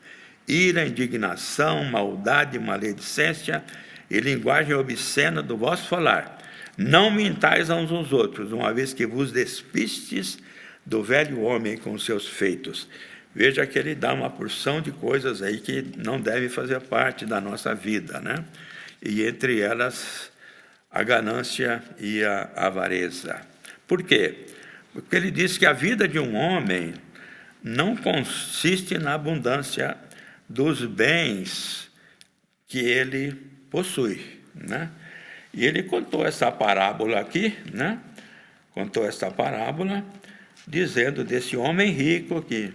ira, indignação, maldade, maledicência e linguagem obscena do vosso falar. Não mintais uns aos outros, uma vez que vos despistes do velho homem com os seus feitos. Veja que ele dá uma porção de coisas aí que não devem fazer parte da nossa vida, né? E entre elas, a ganância e a avareza. Por quê? Porque ele diz que a vida de um homem não consiste na abundância dos bens que ele possui, né? E ele contou essa parábola aqui, né? Contou essa parábola dizendo desse homem rico que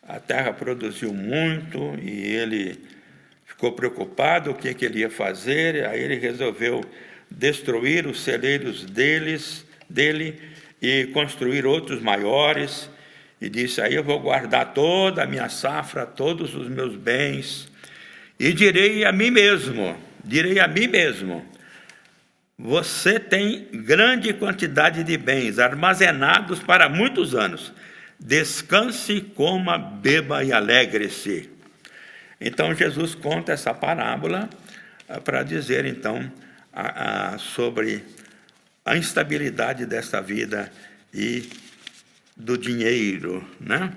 a terra produziu muito e ele ficou preocupado o que ele ia fazer. Aí ele resolveu destruir os celeiros dele e construir outros maiores, e disse: aí eu vou guardar toda a minha safra, todos os meus bens, e direi a mim mesmo, você tem grande quantidade de bens armazenados para muitos anos, descanse, coma, beba e alegre-se. Então Jesus conta essa parábola para dizer então sobre a instabilidade desta vida e do dinheiro, né?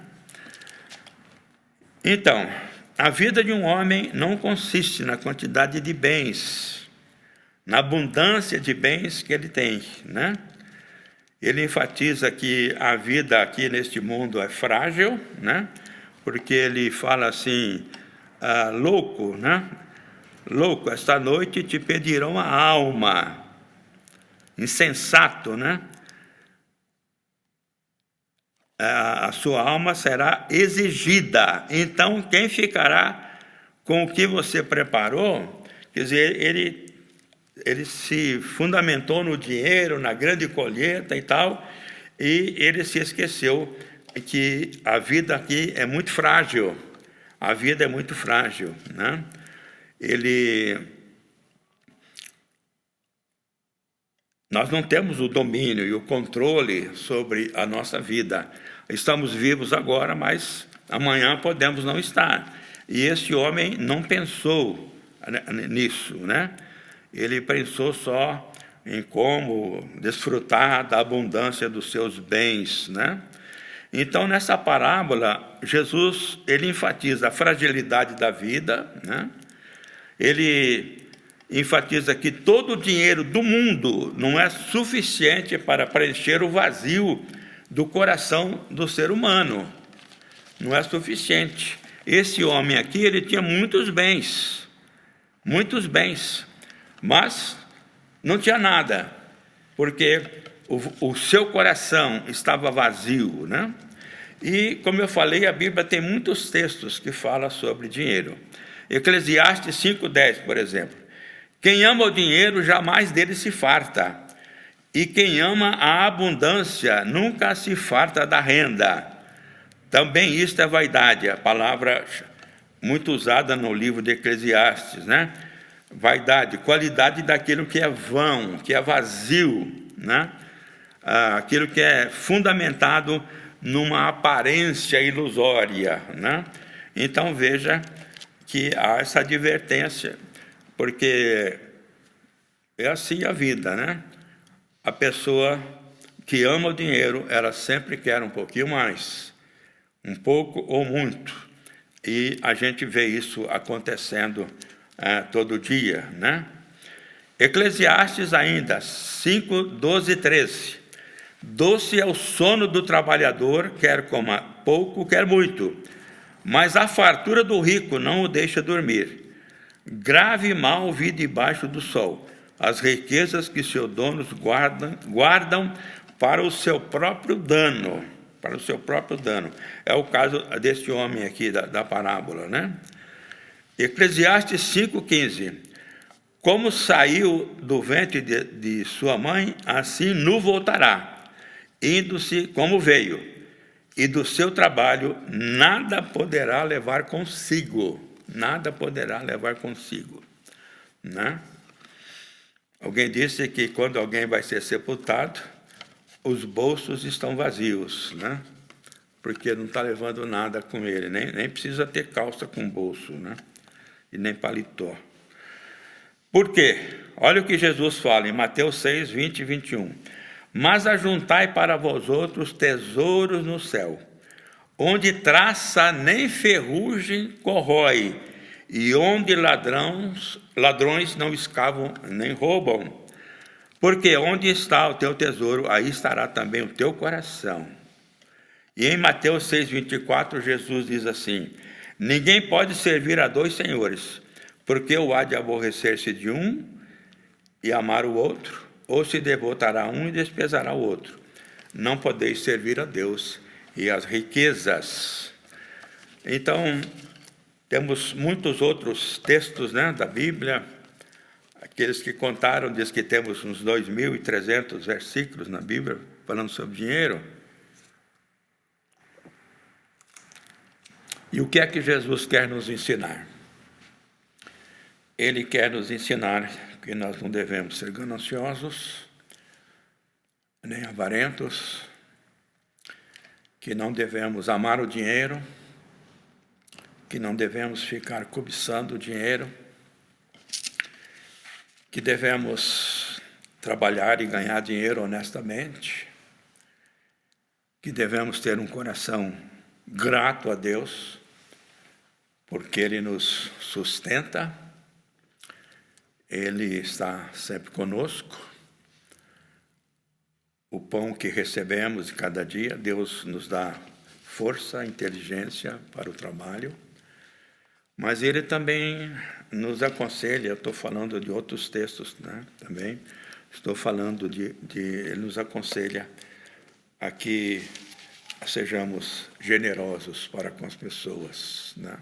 Então, a vida de um homem não consiste na quantidade de bens, na abundância de bens que ele tem, né? Ele enfatiza que a vida aqui neste mundo é frágil, né? Porque ele fala assim: louco, né? Louco, esta noite te pedirão a alma. Insensato, né? A sua alma será exigida. Então, quem ficará com o que você preparou? Quer dizer, ele se fundamentou no dinheiro, na grande colheita e tal, e ele se esqueceu que a vida aqui é muito frágil. A vida é muito frágil, né? Nós não temos o domínio e o controle sobre a nossa vida. Estamos vivos agora, mas amanhã podemos não estar. E esse homem não pensou nisso, né? Ele pensou só em como desfrutar da abundância dos seus bens, né? Então, nessa parábola, Jesus ele enfatiza a fragilidade da vida, né? Ele enfatiza que todo o dinheiro do mundo não é suficiente para preencher o vazio do coração do ser humano. Não é suficiente. Esse homem aqui, ele tinha muitos bens, mas não tinha nada, porque o seu coração estava vazio, né? E, como eu falei, a Bíblia tem muitos textos que falam sobre dinheiro. Eclesiastes 5:10, por exemplo: quem ama o dinheiro jamais dele se farta, e quem ama a abundância nunca se farta da renda. Também isto é vaidade, a palavra muito usada no livro de Eclesiastes, né? Vaidade, qualidade daquilo que é vão, que é vazio, né? Aquilo que é fundamentado numa aparência ilusória, né? Então veja que há essa advertência, porque é assim a vida, né? A pessoa que ama o dinheiro, ela sempre quer um pouquinho mais, um pouco ou muito. E a gente vê isso acontecendo todo dia, né? Eclesiastes ainda, 5, 12 e 13. Doce é o sono do trabalhador, quer coma pouco, quer muito, mas a fartura do rico não o deixa dormir. Grave mal vi debaixo do sol, as riquezas que seus donos guardam para o seu próprio dano. Para o seu próprio dano. É o caso deste homem aqui da parábola, né? Eclesiastes 5,15. Como saiu do ventre de sua mãe, assim nu voltará, indo-se como veio, e do seu trabalho nada poderá levar consigo. Nada poderá levar consigo, né? Alguém disse que quando alguém vai ser sepultado, os bolsos estão vazios, né? Porque não está levando nada com ele, nem precisa ter calça com bolso, né? E nem paletó. Por quê? Olha o que Jesus fala em Mateus 6, 20 e 21. Mas ajuntai para vós outros tesouros no céu, onde traça nem ferrugem corrói, e onde ladrões não escavam nem roubam. Porque onde está o teu tesouro, aí estará também o teu coração. E em Mateus 6, 24, Jesus diz assim: ninguém pode servir a dois senhores, porque ou há de aborrecer-se de um e amar o outro, ou se devotará a um e desprezará o outro. Não podeis servir a Deus e às riquezas. Então, temos muitos outros textos, né, da Bíblia. Aqueles que contaram diz que temos uns 2.300 versículos na Bíblia falando sobre dinheiro. E o que é que Jesus quer nos ensinar? Ele quer nos ensinar que nós não devemos ser gananciosos, nem avarentos, que não devemos amar o dinheiro, que não devemos ficar cobiçando o dinheiro, que devemos trabalhar e ganhar dinheiro honestamente, que devemos ter um coração grato a Deus, porque Ele nos sustenta, Ele está sempre conosco. O pão que recebemos cada dia, Deus nos dá força, inteligência para o trabalho, mas Ele também nos aconselha. Eu estou falando de outros textos, né, também, estou falando Ele nos aconselha a que sejamos generosos para com as pessoas, né?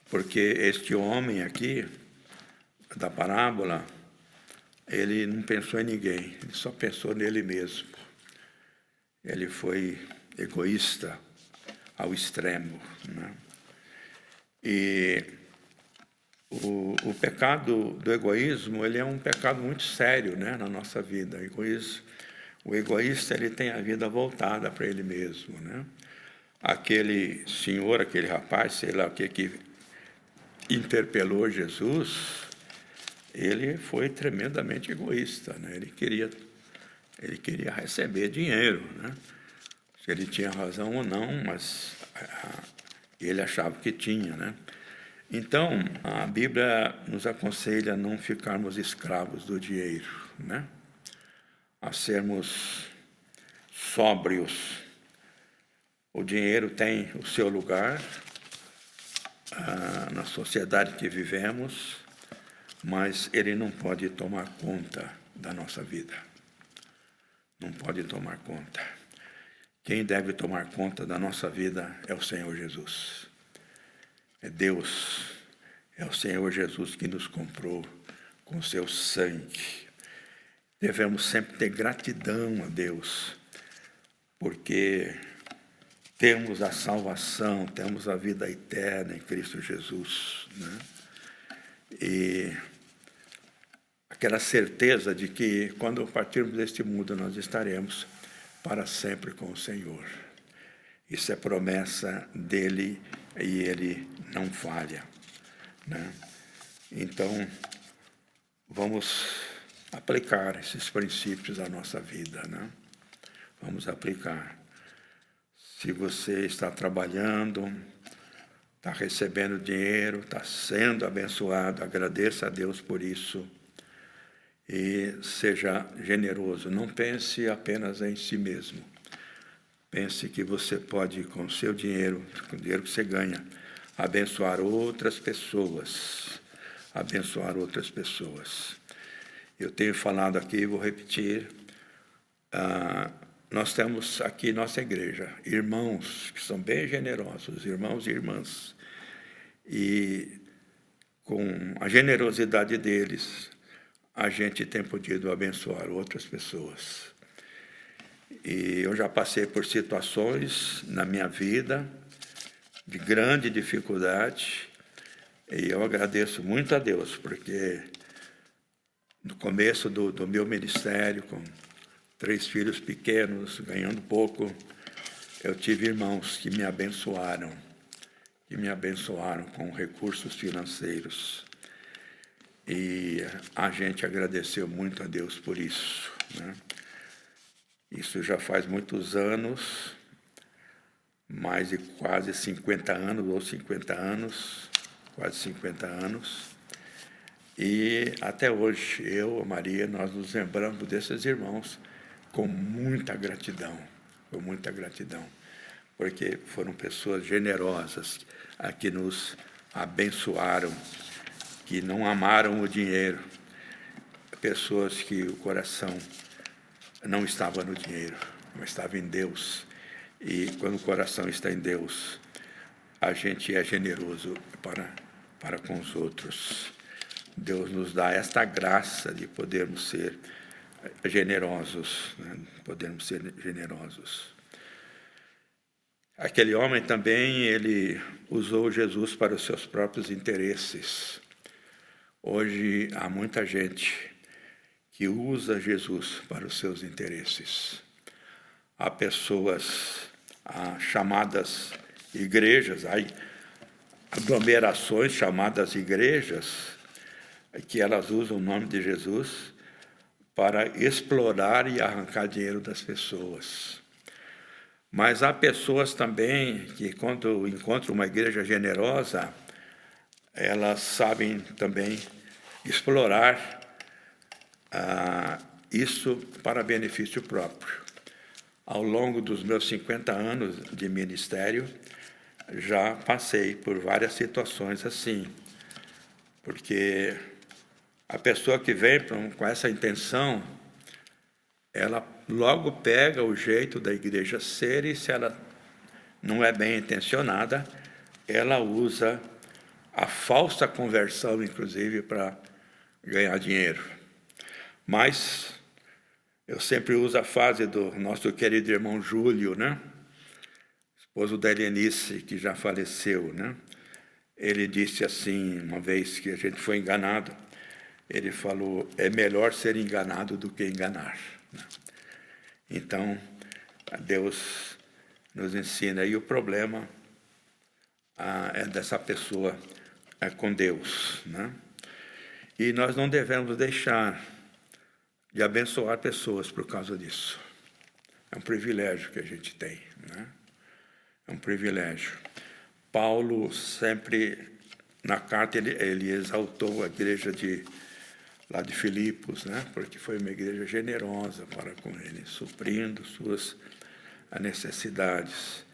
Porque este homem aqui, da parábola, ele não pensou em ninguém, ele só pensou nele mesmo. Ele foi egoísta ao extremo, né? E o pecado do egoísmo, ele é um pecado muito sério, né, na nossa vida. O egoísta, ele tem a vida voltada para ele mesmo, né? Aquele senhor, aquele rapaz, sei lá o que interpelou Jesus, ele foi tremendamente egoísta, né? Ele queria receber dinheiro, né? Se ele tinha razão ou não, mas ele achava que tinha, né? Então, a Bíblia nos aconselha a não ficarmos escravos do dinheiro, né? A sermos sóbrios. O dinheiro tem o seu lugar na sociedade que vivemos, mas ele não pode tomar conta da nossa vida. Não pode tomar conta. Quem deve tomar conta da nossa vida é o Senhor Jesus. É Deus, é o Senhor Jesus que nos comprou com seu sangue. Devemos sempre ter gratidão a Deus, porque temos a salvação, temos a vida eterna em Cristo Jesus, né? E aquela certeza de que quando partirmos deste mundo nós estaremos para sempre com o Senhor. Isso é promessa dele e ele não falha, né? Então, vamos aplicar esses princípios à nossa vida, né? Vamos aplicar. Se você está trabalhando, está recebendo dinheiro, está sendo abençoado, agradeça a Deus por isso e seja generoso. Não pense apenas em si mesmo. Pense que você pode, com o seu dinheiro, com o dinheiro que você ganha, abençoar outras pessoas. Abençoar outras pessoas. Eu tenho falado aqui, vou repetir. Nós temos aqui nossa igreja, irmãos que são bem generosos, irmãos e irmãs. E com a generosidade deles, a gente tem podido abençoar outras pessoas. E eu já passei por situações na minha vida de grande dificuldade, e eu agradeço muito a Deus, porque no começo do meu ministério, com 3 filhos pequenos, ganhando pouco, eu tive irmãos que me abençoaram com recursos financeiros. E a gente agradeceu muito a Deus por isso, né? Isso já faz muitos anos, mais de quase 50 anos, ou 50 anos, quase 50 anos. E até hoje, eu, a Maria, nós nos lembramos desses irmãos com muita gratidão, porque foram pessoas generosas que nos abençoaram, que não amaram o dinheiro, pessoas que o coração não estava no dinheiro, mas estava em Deus. E quando o coração está em Deus, a gente é generoso para com os outros. Deus nos dá esta graça de podermos ser generosos, né? Podermos ser generosos. Aquele homem também, ele usou Jesus para os seus próprios interesses. Hoje há muita gente que usa Jesus para os seus interesses. Há pessoas, há chamadas igrejas, há aglomerações chamadas igrejas, que elas usam o nome de Jesus para explorar e arrancar dinheiro das pessoas. Mas há pessoas também que, quando encontram uma igreja generosa, elas sabem também explorar isso para benefício próprio. Ao longo dos meus 50 anos de ministério, já passei por várias situações assim, porque a pessoa que vem com essa intenção, ela logo pega o jeito da igreja ser, e se ela não é bem intencionada, ela usa a falsa conversão, inclusive, para ganhar dinheiro. Mas eu sempre uso a frase do nosso querido irmão Júlio, né? Esposo da Helenice, que já faleceu, né? Ele disse assim, uma vez que a gente foi enganado, ele falou, é melhor ser enganado do que enganar, né? Então, Deus nos ensina, e o problema é dessa pessoa com Deus, né? E nós não devemos deixar de abençoar pessoas por causa disso. É um privilégio que a gente tem, né? É um privilégio. Paulo sempre, na carta, ele exaltou a igreja lá de Filipos, né? Porque foi uma igreja generosa para com ele, suprindo suas necessidades.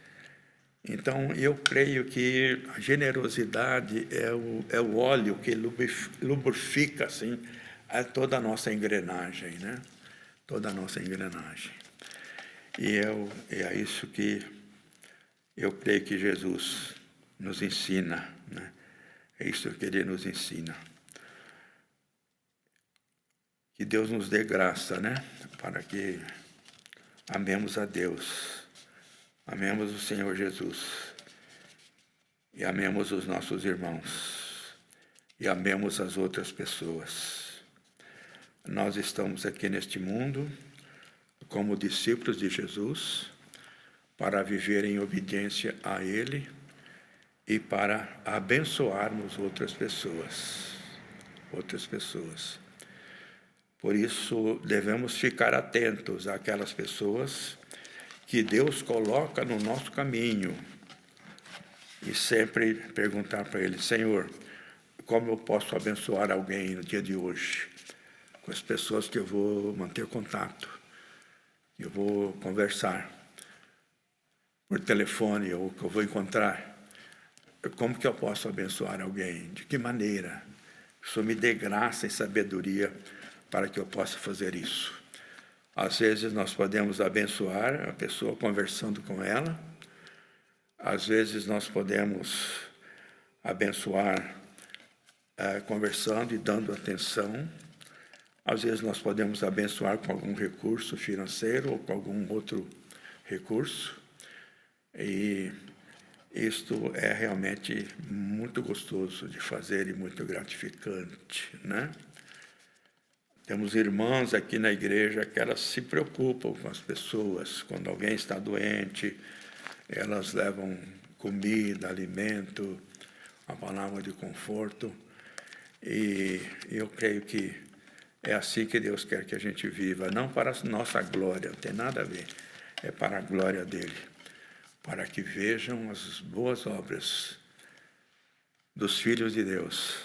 Então, eu creio que a generosidade é o óleo que lubrifica, assim, toda a nossa engrenagem, né? Toda a nossa engrenagem. E é isso que eu creio que Jesus nos ensina, né? É isso que Ele nos ensina. Que Deus nos dê graça, né? Para que amemos a Deus, amemos o Senhor Jesus, e amemos os nossos irmãos, e amemos as outras pessoas. Nós estamos aqui neste mundo como discípulos de Jesus para viver em obediência a Ele e para abençoarmos outras pessoas. Por isso, devemos ficar atentos àquelas pessoas que Deus coloca no nosso caminho e sempre perguntar para Ele: Senhor, como eu posso abençoar alguém no dia de hoje? Com as pessoas que eu vou manter contato, que eu vou conversar por telefone ou que eu vou encontrar. Como que eu posso abençoar alguém? De que maneira? Que o Senhor me dê graça e sabedoria para que eu possa fazer isso. Às vezes nós podemos abençoar a pessoa conversando com ela. Às vezes nós podemos abençoar conversando e dando atenção. Às vezes nós podemos abençoar com algum recurso financeiro ou com algum outro recurso. E isto é realmente muito gostoso de fazer e muito gratificante, né? Temos irmãs aqui na igreja que elas se preocupam com as pessoas. Quando alguém está doente, elas levam comida, alimento, a palavra de conforto. E eu creio que é assim que Deus quer que a gente viva, não para a nossa glória, não tem nada a ver, é para a glória dele, para que vejam as boas obras dos filhos de Deus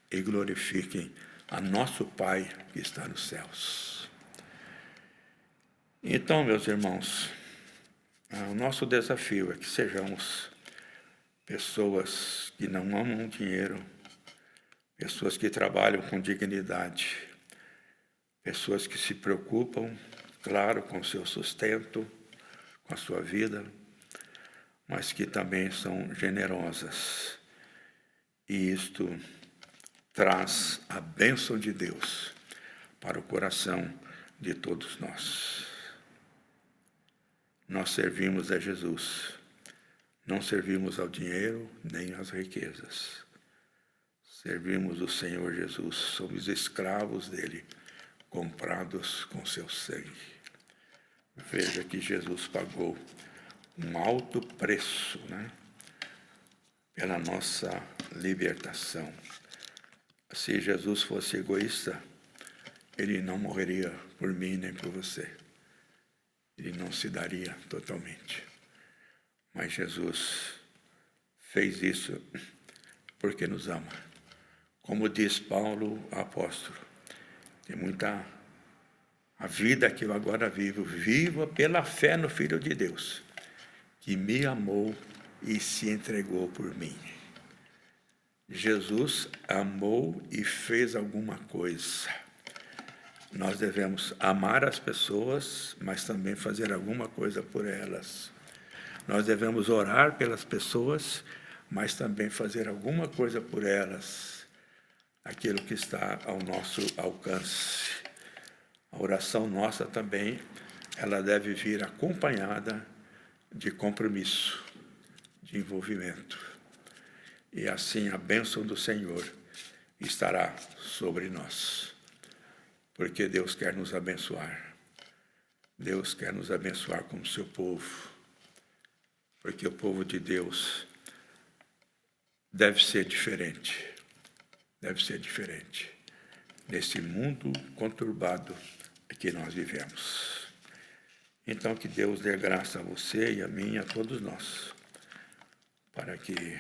e glorifiquem a nosso Pai que está nos céus. Então, meus irmãos, o nosso desafio é que sejamos pessoas que não amam dinheiro, pessoas que trabalham com dignidade, pessoas que se preocupam, claro, com o seu sustento, com a sua vida, mas que também são generosas. E isto traz a bênção de Deus para o coração de todos nós. Nós servimos a Jesus, não servimos ao dinheiro nem às riquezas. Servimos o Senhor Jesus, somos escravos dele, comprados com seu sangue. Veja que Jesus pagou um alto preço, né, pela nossa libertação. Se Jesus fosse egoísta, ele não morreria por mim nem por você. Ele não se daria totalmente. Mas Jesus fez isso porque nos ama. Como diz Paulo, apóstolo, tem muita... A vida que eu agora vivo pela fé no Filho de Deus, que me amou e se entregou por mim. Jesus amou e fez alguma coisa. Nós devemos amar as pessoas, mas também fazer alguma coisa por elas. Nós devemos orar pelas pessoas, mas também fazer alguma coisa por elas. Aquilo que está ao nosso alcance. A oração nossa também, ela deve vir acompanhada de compromisso, de envolvimento. E assim a bênção do Senhor estará sobre nós. Porque Deus quer nos abençoar. Deus quer nos abençoar como seu povo. Porque o povo de Deus deve ser diferente. Deve ser diferente nesse mundo conturbado que nós vivemos. Então, que Deus dê graça a você e a mim e a todos nós, para que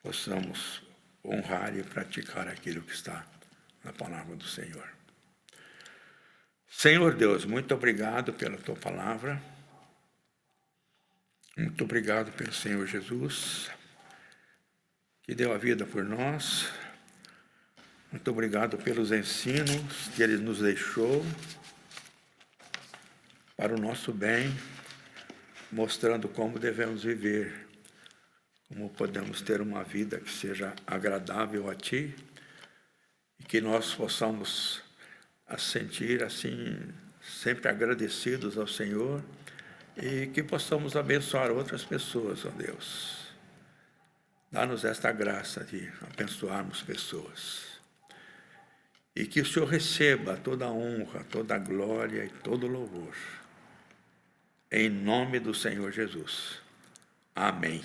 possamos honrar e praticar aquilo que está na palavra do Senhor. Senhor Deus, muito obrigado pela tua palavra. Muito obrigado pelo Senhor Jesus, que deu a vida por nós. Muito obrigado pelos ensinos que Ele nos deixou para o nosso bem, mostrando como devemos viver, como podemos ter uma vida que seja agradável a Ti e que nós possamos sentir assim, sempre agradecidos ao Senhor e que possamos abençoar outras pessoas, ó Deus. Dá-nos esta graça de abençoarmos pessoas. E que o Senhor receba toda a honra, toda a glória e todo o louvor. Em nome do Senhor Jesus. Amém.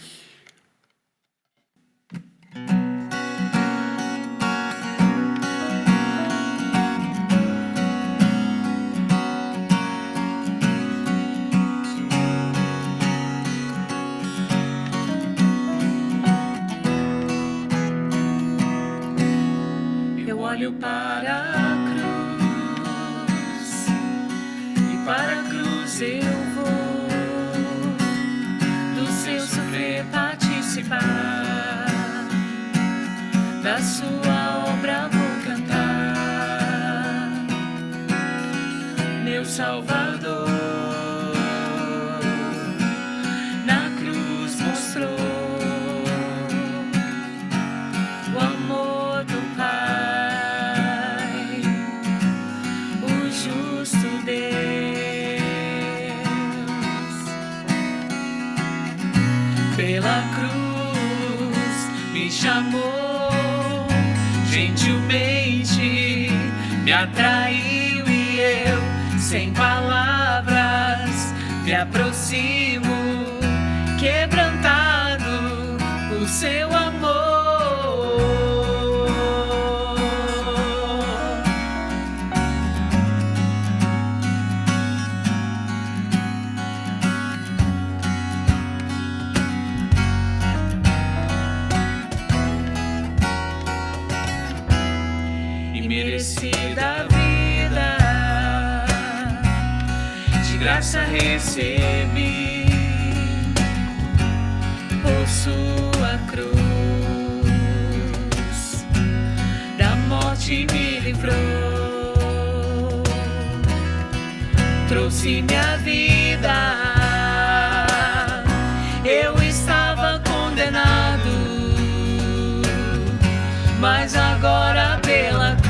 olho para a cruz, e para a cruz eu vou, do seu sofrer participar, da sua obra vou cantar, meu Salvador. Na cruz mostrou o amor do Pai, o justo Deus. Pela cruz me chamou, gentilmente me atraiu e eu, sem palavras, me aproximo, quebrantado por seu amor. Imerecida vida, de graça recebi, por sua cruz, da morte me livrou, trouxe minha vida. Eu estava condenado, mas agora pela cruz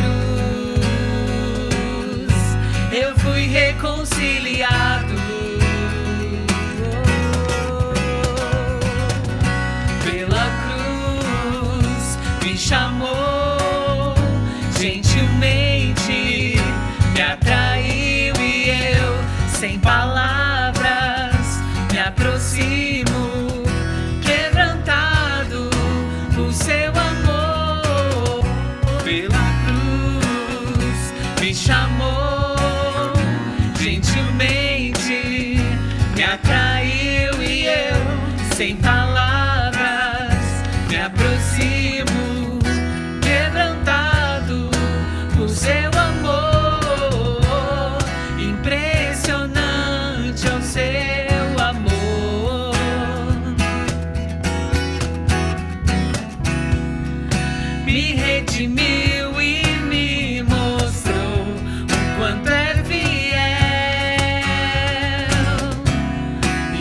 eu fui reconciliado. Pela cruz me chamou, gentilmente me atraiu e eu, sem palavras, me aproximo, quebrantado por seu amor. Pela cruz me chamou, gentilmente me atraiu e eu, sem palavras, me aproximo, quebrantado por seu amor. Impressionante é o seu amor. Me redimiu e me mostrou o quanto é fiel.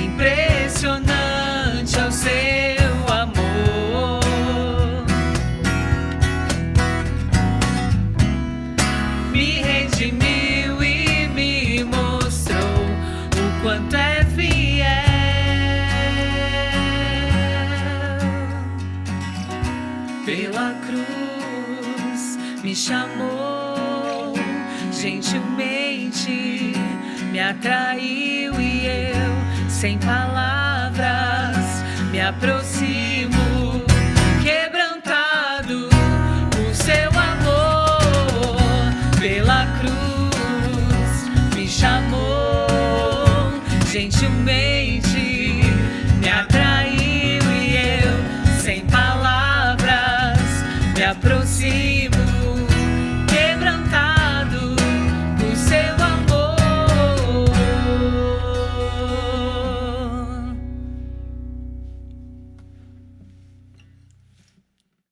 Impressionante é o seu amor. Me redimiu e me mostrou o quanto é fiel. Pela cruz me chamou, gentilmente me atraiu e eu, sem palavras, me aproximo, quebrantado por seu amor. Pela cruz me chamou, gentilmente